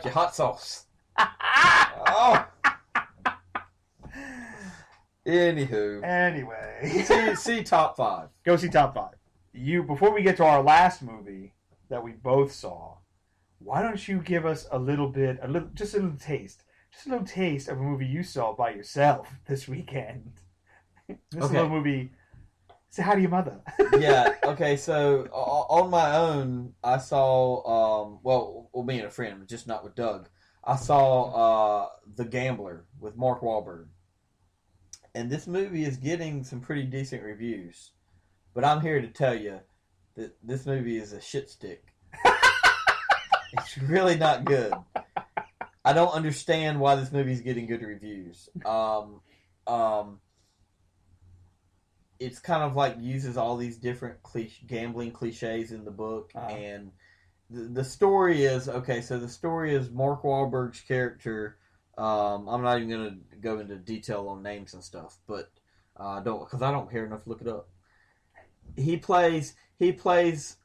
your hot sauce. Oh. Anyway, see top 5.
Go see top 5. Before we get to our last movie that we both saw, why don't you give us a little taste of a movie you saw by yourself this weekend? A little movie. Say hi to your mother.
Yeah. Okay. So on my own, I saw. Me and a friend, just not with Doug. I saw The Gambler with Mark Wahlberg, and this movie is getting some pretty decent reviews. But I'm here to tell you that this movie is a shit stick. It's really not good. I don't understand why this movie is getting good reviews. It's kind of like uses all these different gambling cliches in the book, and the story is okay. So the story is Mark Wahlberg's character. I'm not even going to go into detail on names and stuff, but because I don't care enough to look it up. He plays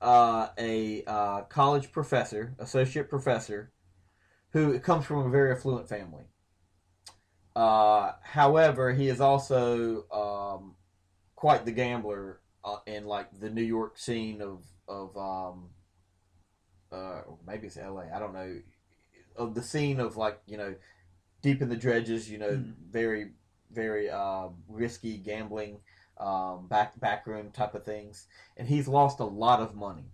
a college professor, associate professor, who comes from a very affluent family. However, he is also quite the gambler in like the New York scene of maybe it's L.A. I don't know, of the scene of like deep in the dredges. Very very risky gambling, backroom type of things, and he's lost a lot of money.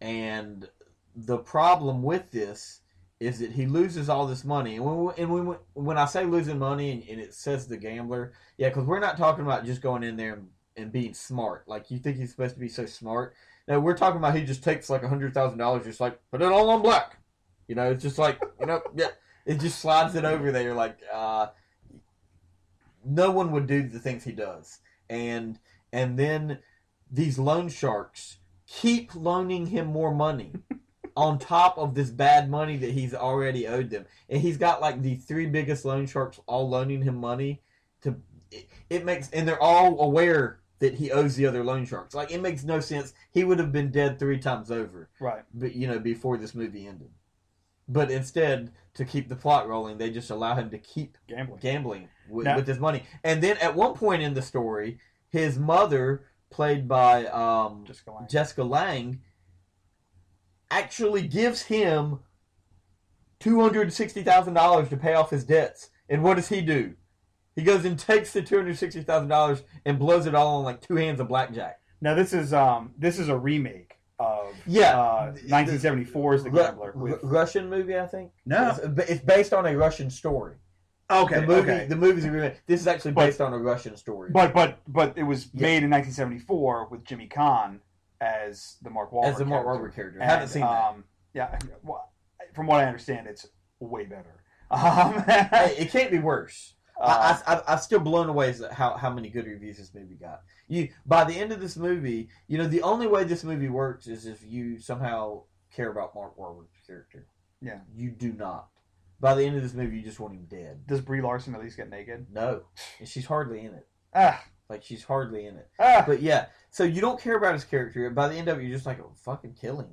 And the problem with this is that he loses all this money. And when I say losing money and it says the gambler, because we're not talking about just going in there and being smart. Like, you think he's supposed to be so smart. No, we're talking about he just takes like $100,000, just like, put it all on black. It's just like, it just slides it over there. Like, no one would do the things he does. And then these loan sharks keep loaning him more money. On top of this bad money that he's already owed them. And he's got like the 3 biggest loan sharks all loaning him money. And they're all aware that he owes the other loan sharks. Like, it makes no sense. He would have been dead 3 times over.
Right.
But, before this movie ended. But instead, to keep the plot rolling, they just allow him to keep gambling with his money. And then at one point in the story, his mother, played by Jessica Lange, actually gives him $260,000 to pay off his debts. And what does he do? He goes and takes the $260,000 and blows it all on like 2 hands of blackjack.
Now this is a remake of 1974's The Gambler.
Russian movie, I think.
No,
it's based on a Russian story.
Okay,
the movie's a remake. This is actually based on a Russian story.
But it was made in 1974 with Jimmy Caan as the Mark Wahlberg
character. I haven't seen that.
Yeah, well, from what I understand, it's way better.
Hey, it can't be worse. I'm still blown away at how many good reviews this movie got. By the end of this movie, the only way this movie works is if you somehow care about Mark Wahlberg's character.
Yeah.
You do not. By the end of this movie, you just want him dead.
Does Brie Larson at least get naked?
No. And she's hardly in it. Like, she's hardly in it. But yeah, so you don't care about his character. By the end of it, you're just like, oh, fucking kill him.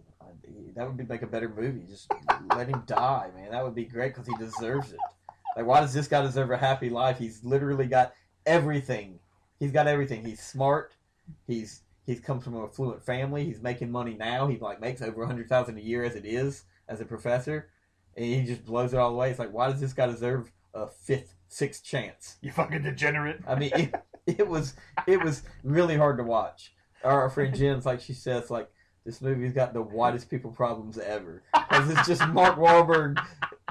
That would be like a better movie. Just let him die, man. That would be great because he deserves it. Like, why does this guy deserve a happy life? He's literally got everything. He's got everything. He's smart. He's come from an affluent family. He's making money now. He makes over $100,000 a year as it is as a professor, and he just blows it all away. It's like, why does this guy deserve a 5th, 6th chance?
You fucking degenerate.
I mean, it was really hard to watch. Our friend Jen's she says this movie's got the whitest people problems ever because it's just Mark Wahlberg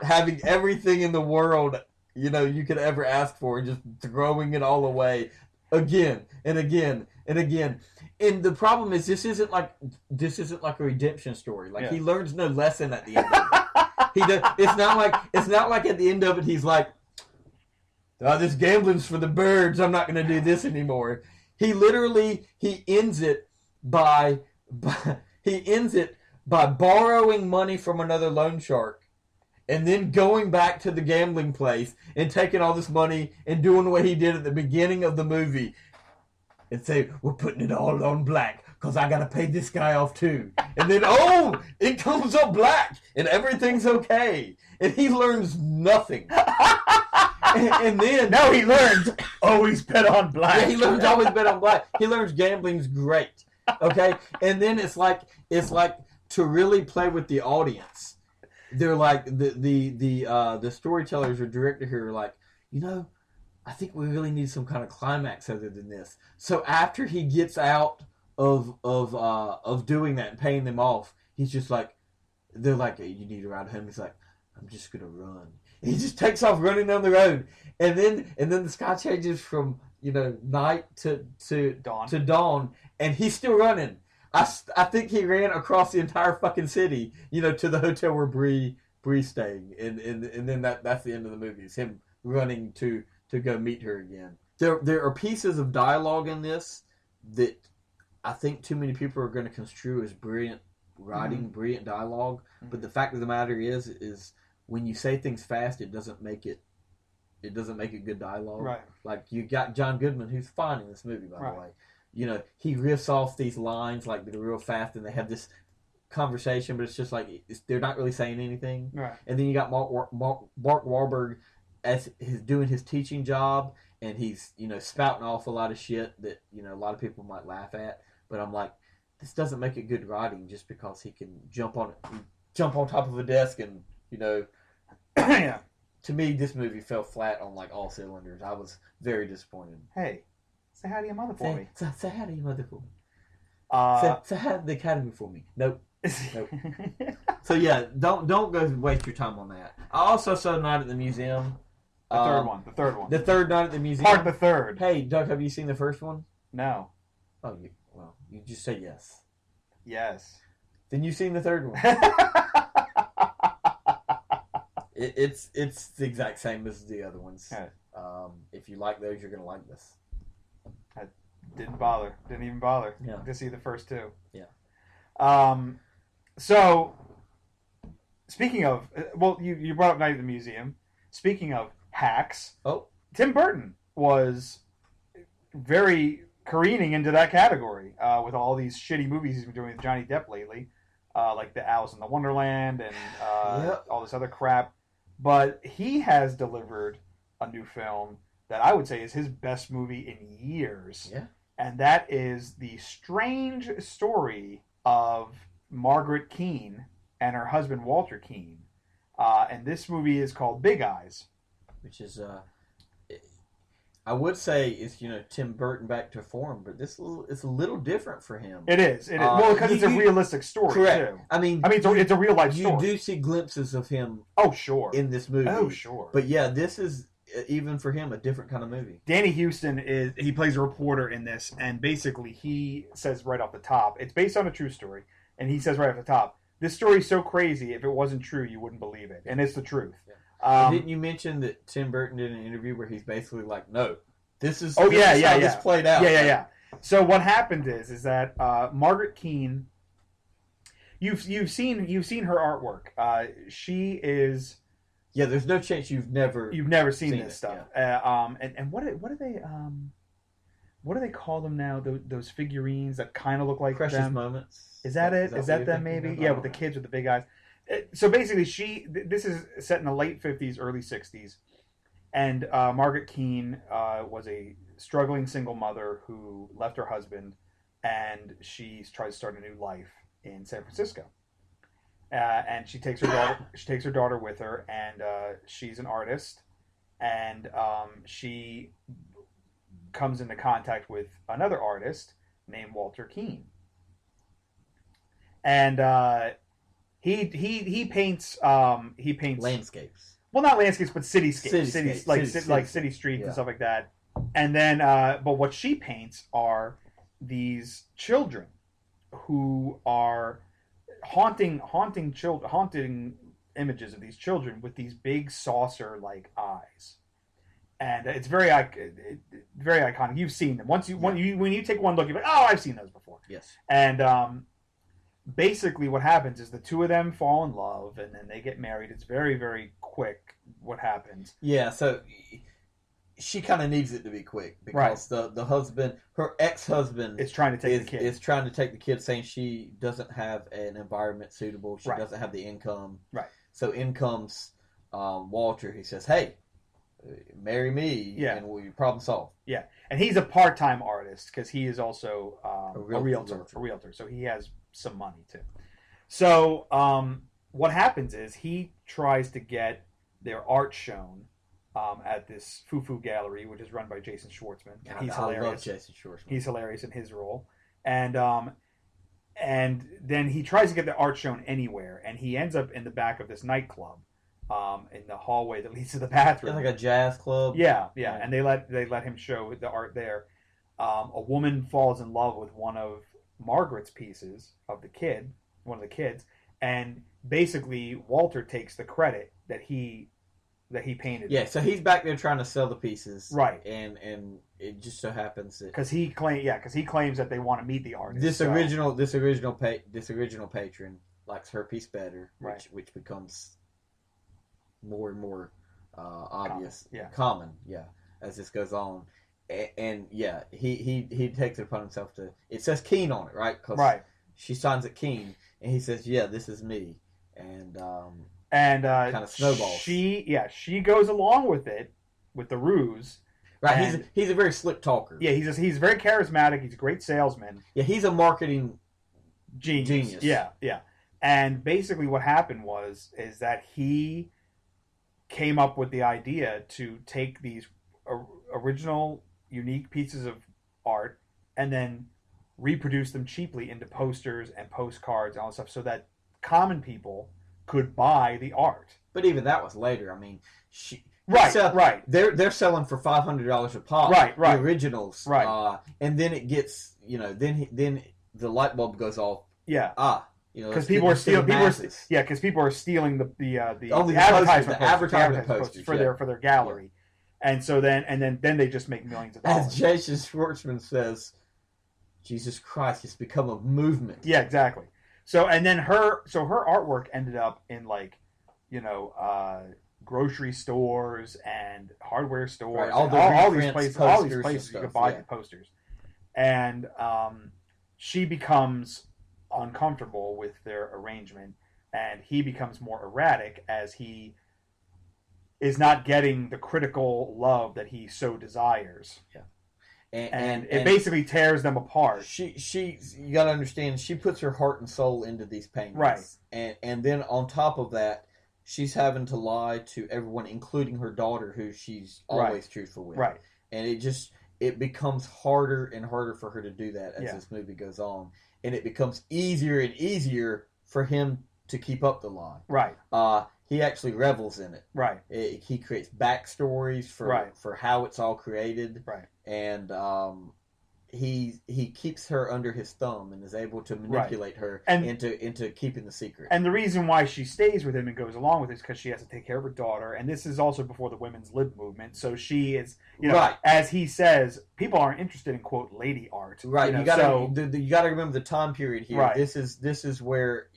having everything in the world you could ever ask for and just throwing it all away again and again and again. And the problem is this isn't like a redemption story. He learns no lesson at the end of it. It's not like at the end of it he's like, this gambling's for the birds. I'm not going to do this anymore. He ends it by borrowing money from another loan shark and then going back to the gambling place and taking all this money and doing what he did at the beginning of the movie and say, we're putting it all on black because I got to pay this guy off too. And then, it comes up black and everything's okay. And he learns nothing. and then...
No, he learns always bet on black.
Yeah, he learns always bet on black. He learns gambling's great. Okay? And then it's like to really play with the audience. They're like, the storytellers or director here are like, I think we really need some kind of climax other than this. So after he gets out of doing that and paying them off, he's just like, they're like, hey, you need to ride home. He's like, I'm just gonna run. And he just takes off running down the road, and then the sky changes from night to dawn, and he's still running. I think he ran across the entire fucking city, to the hotel where Bree's staying, and then that's the end of the movie. It's him running to go meet her again. There are pieces of dialogue in this that I think too many people are going to construe as brilliant writing, brilliant dialogue. Mm-hmm. But the fact of the matter is when you say things fast, it doesn't make it good dialogue.
Right.
Like you got John Goodman, who's fine in this movie, by the way. He riffs off these lines that are real fast, and they have this conversation, but it's just they're not really saying anything.
Right.
And then you got Mark Wahlberg as doing his teaching job, and he's spouting off a lot of shit that a lot of people might laugh at. But I'm like, this doesn't make it good writing just because he can jump on top of a desk and
Yeah.
To me, this movie fell flat on all cylinders. I was very disappointed.
Hey, say hi to your mother for me.
Say hi to your mother for me. Say hi to the Academy for me. Nope. So yeah, don't go waste your time on that. I also saw Night at the Museum.
The third one.
The third Night at the Museum.
Part the third.
Hey, Doug, have you seen the first one?
No.
Oh, you just say yes.
Yes.
Then you've seen the third one. It's the exact same as the other ones.
Okay.
If you like those, you're gonna like this.
I didn't even bother to see the first two.
Yeah.
So speaking of, you brought up Night at the Museum. Speaking of hacks, Tim Burton was very careening into that category with all these shitty movies he's been doing with Johnny Depp lately, like the Alice in the Wonderland and all this other crap. But he has delivered a new film that I would say is his best movie in years.
Yeah.
And that is the strange story of Margaret Keane and her husband Walter Keane. And this movie is called Big Eyes.
Which is, I would say it's, Tim Burton back to form, but this is a little different for him.
It is. Well, because it's a realistic story,
correct.
too.
I mean,
it's a real life story.
You do see glimpses of him in this movie.
Oh, sure.
But yeah, this is, even for him, a different kind of movie.
Danny Houston he plays a reporter in this, and basically he says right off the top, it's based on a true story, and he says right off the top, this story's so crazy, if it wasn't true, you wouldn't believe it. And it's the truth.
Yeah. Didn't you mention that Tim Burton did an interview where he's basically like, no, this is
how
this played out.
Yeah. So what happened is that Margaret Keane, you've seen her artwork. She is...
Yeah, there's no chance you've never
seen this stuff.
Yeah.
And what do they call them now? Those figurines that kind of look like
Precious
them.
Moments.
Is that it? Is that them? Maybe. Yeah, with the kids with the big eyes. So basically, this is set in the late 50s, early 60s, and Margaret Keane was a struggling single mother who left her husband, and she tries to start a new life in San Francisco. And she takes her daughter with her, and she's an artist, and she comes into contact with another artist named Walter Keane, and he paints
landscapes.
Well, not landscapes, but cityscapes, like city streets and stuff like that. And then, but what she paints are these children who are haunting images of these children with these big saucer-like eyes, and it's very iconic. You've seen them when you take one look, you're like, oh, I've seen those before.
Yes.
And basically, what happens is the two of them fall in love, and then they get married. It's very, very quick what happens.
Yeah. So she kind of needs it to be quick because the husband, her ex-husband,
is trying to take the kid.
Is trying to take the kid, saying she doesn't have an environment suitable. She doesn't have the income.
Right. So
in comes Walter. He says, "Hey, marry me, and we'll problem solve."
Yeah, and he's a part-time artist because he is also a realtor. So he has some money too. So what happens is he tries to get their art shown at this Foo Gallery, which is run by Jason Schwartzman. And he's hilarious.
I love Jason Schwartzman.
He's hilarious in his role. And then he tries to get the art shown anywhere, and he ends up in the back of this nightclub, in the hallway that leads to the bathroom.
Yeah, like a jazz club.
Yeah. And they let him show the art there. A woman falls in love with one of Margaret's pieces of one of the kids, and basically Walter takes the credit that he painted.
Yeah, so he's back there trying to sell the pieces,
right?
And it just so happens that
because he claims that they want to meet the artist.
This original patron likes her piece better, which becomes more and more obvious, common, as this goes on. And he takes it upon himself to. It says Keane on it, right? Right. She signs it Keane, and he says, "Yeah, this is me," and kind of snowballs.
She goes along with it, with the ruse.
Right. He's a very slick talker.
Yeah, he's very charismatic. He's a great salesman.
Yeah, he's a marketing
genius. Yeah. And basically, what happened is that he came up with the idea to take these original, unique pieces of art and then reproduce them cheaply into posters and postcards and all that stuff, so that common people could buy the art.
But even that was later. I mean,
right.
They're selling for $500 a pop.
Right.
The originals. Right. And then it gets, then the light bulb goes off.
Yeah.
Because
people are stealing. Because people are stealing the advertisement posters for their gallery, and so then they just make millions of dollars.
As Jason Schwartzman says, Jesus Christ, it's become a movement.
Yeah, exactly. So and then her artwork ended up in grocery stores and hardware stores,
right, all these places you could buy the posters.
and she becomes uncomfortable with their arrangement, and he becomes more erratic as he is not getting the critical love that he so desires.
Yeah.
And it basically tears them apart.
She you got to understand, she puts her heart and soul into these paintings.
Right.
And then on top of that, she's having to lie to everyone, including her daughter, who she's always truthful with.
Right.
And it becomes harder and harder for her to do that as this movie goes on. And it becomes easier and easier for him to keep up the lie.
Right.
He actually revels in it.
Right.
He creates backstories for how it's all created.
Right.
And he keeps her under his thumb and is able to manipulate her into keeping the secret.
And the reason why she stays with him and goes along with it is because she has to take care of her daughter. And this is also before the women's lib movement. So she is, as he says, people aren't interested in, quote, lady art.
Right. You gotta remember the time period here.
Right.
This is where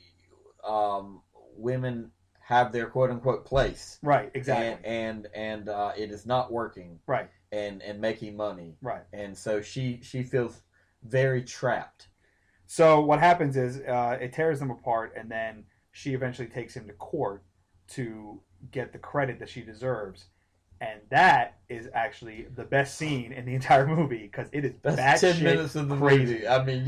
women have their quote unquote place.
Right. Exactly.
And it is not working.
Right.
And making money.
Right.
And so she feels very trapped.
So what happens is it tears them apart, and then she eventually takes him to court to get the credit that she deserves. And that is actually the best scene in the entire movie because it is
that's 10 minutes of the
crazy.
Movie. I mean,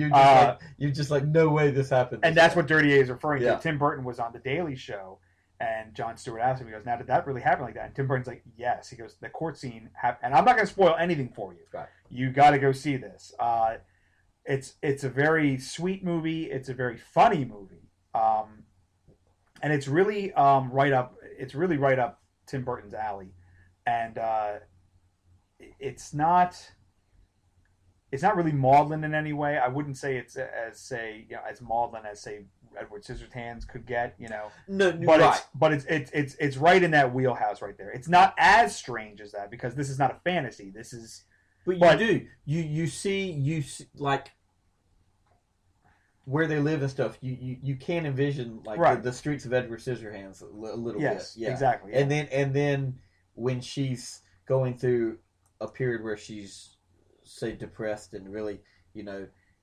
you're just like, no way this happened.
And that's what Dirty A is referring to. Tim Burton was on The Daily Show, and Jon Stewart asked him, he goes, now did that really happen like that? And Tim Burton's like, yes. He goes, the court scene happened. And I'm not going to spoil anything for you.
Right. You
got to go see this. It's a very sweet movie. It's a very funny movie. And it's really right up Tim Burton's alley. And it's not really maudlin in any way. I wouldn't say it's as maudlin as, say, Edward Scissorhands could get,
No,
but
right.
It's right in that wheelhouse right there. It's not as strange as that because this is not a fantasy. This is.
But you see like where they live and stuff. You can envision like the streets of Edward Scissorhands a little bit.
Yes,
yeah.
Exactly. Yeah.
And then when she's going through a period where she's, say, depressed and really,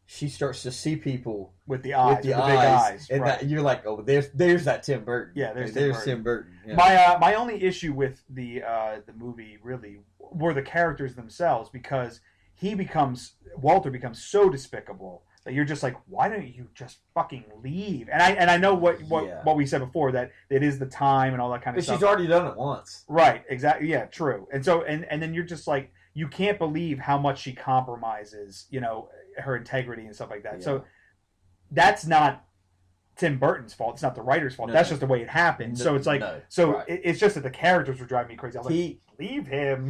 she starts to see people
with the eyes, big eyes,
and that, you're like, oh, there's that Tim Burton.
Yeah, there's
Tim Burton.
Yeah. My only issue with the movie really were the characters themselves because Walter becomes so despicable that you're just like, why don't you just fucking leave? And I know what we said before, that it is the time and all that kind of stuff.
But she's already done it once.
Right, exactly. Yeah, true. And so and then you're just like, you can't believe how much she compromises, her integrity and stuff like that. Yeah. So that's not Tim Burton's fault. It's not the writer's fault. That's just the way it happened. So it's like, it's just that the characters were driving me crazy. I was like, leave him.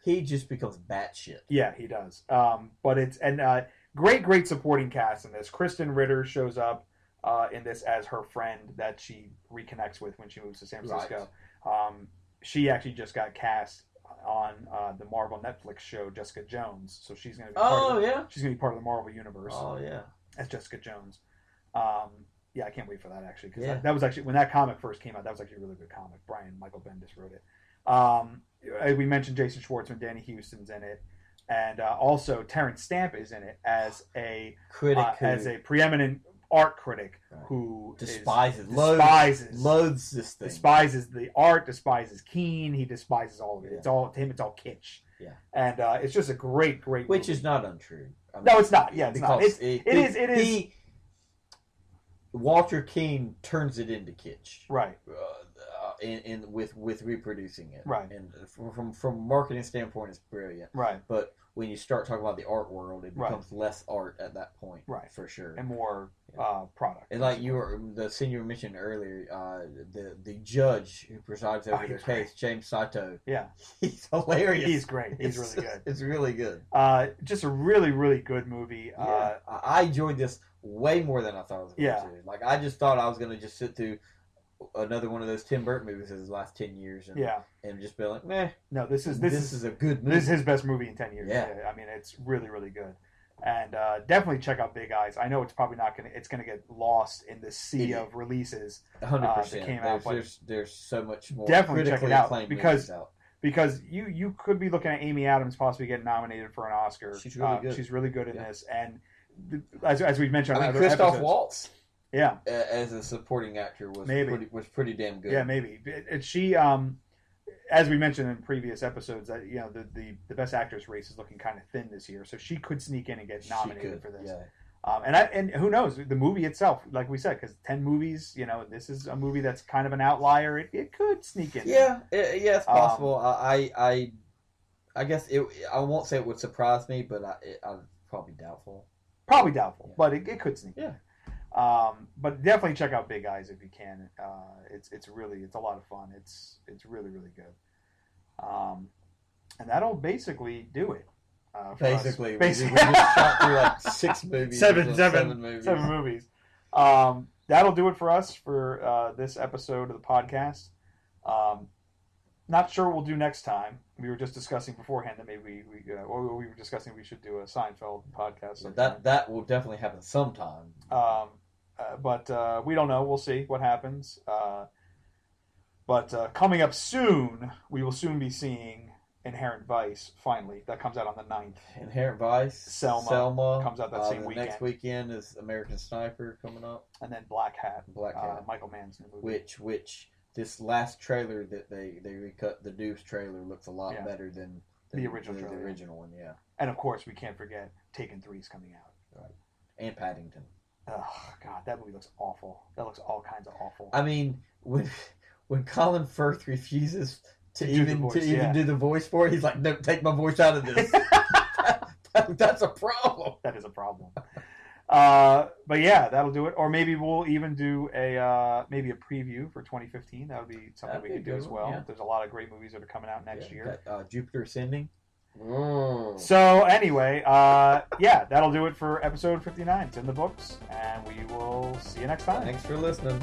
He just becomes batshit.
Yeah, he does. But it's great supporting cast in this. Kristen Ritter shows up in this as her friend that she reconnects with when she moves to San Francisco. Right. She actually just got cast on the Marvel Netflix show Jessica Jones, so she's going to be she's going to be part of the Marvel universe.
Oh yeah,
as Jessica Jones. I can't wait for that actually because that was actually when that comic first came out. That was actually a really good comic. Michael Bendis wrote it. We mentioned Jason Schwartzman, Danny Houston's in it, and also Terrence Stamp is in it as a critic, as a preeminent art critic who
loathes this thing,
despises the art, despises Keane, he despises all of it. It's all him. It's all kitsch.
Yeah,
and it's just a great
which
movie.
is not untrue.
I mean, no, it's not. Yeah, it's not. It is.
Walter Keane turns it into kitsch,
right?
With reproducing it,
right?
And from marketing standpoint, it's brilliant,
right?
But when you start talking about the art world, it becomes less art at that point,
right?
For sure,
and more product.
And like the senior mentioned earlier, the judge who presides over their case, James Sato, he's hilarious.
He's great. He's really good.
It's really good.
Just a really, really good movie.
I enjoyed this way more than I thought I was going to. Like I just thought I was going to just sit through another one of those Tim Burton movies in his last 10 years and just be like, meh.
No, this is
a good movie.
This is his best movie in 10 years.
Yeah.
I mean, it's really, really good. And definitely check out Big Eyes. I know it's probably not going to, it's going to get lost in the sea of releases
100%.
that came out.
There's so much more.
Definitely check it out because you could be looking at Amy Adams possibly getting nominated for an Oscar.
She's really good.
She's really good in this, and as we've mentioned,
Christoph Waltz,
yeah,
as a supporting actor was pretty damn good.
Yeah, maybe. She, as we mentioned in previous episodes, that the best actress race is looking kind of thin this year, so she could sneak in and get nominated for this.
Yeah.
And who knows, the movie itself, like we said, because 10 movies, this is a movie that's kind of an outlier. It could sneak in.
Yeah, it's possible. I guess I won't say it would surprise me, but I'm probably doubtful.
Yeah. But it could sneak in.
Yeah.
But definitely check out Big Eyes if you can. It's a lot of fun. It's really, really good. And that'll basically do it.
Basically, we just shot through like 6 movies.
Seven
movies.
That'll do it for us for this episode of the podcast. Not sure what we'll do next time. We were just discussing beforehand that maybe we were discussing we should do a Seinfeld podcast.
So that will definitely happen sometime.
But we don't know. We'll see what happens. But coming up soon, we will soon be seeing Inherent Vice, finally. That comes out on the 9th.
Inherent Vice.
Selma comes out that same weekend.
Next weekend is American Sniper coming up.
And then Black Hat.
Black Hat.
Michael Mann's new movie.
Which this last trailer that they recut, the Deuce trailer, looks a lot better than
the original trailer.
The original one, yeah.
And of course, we can't forget Taken 3 is coming out.
Right. And Paddington.
Oh, God, that movie looks awful. That looks all kinds of awful.
I mean, when Colin Firth refuses to even do the voice for it, he's like, no, take my voice out of this. That's a problem.
That is a problem. But yeah, that'll do it. Or maybe we'll even do a preview for 2015. That would be something we could do as well. Yeah. There's a lot of great movies that are coming out next year.
Jupiter Ascending.
So anyway, that'll do it for episode 59. It's in the books, and we will see you next time.
Thanks for listening.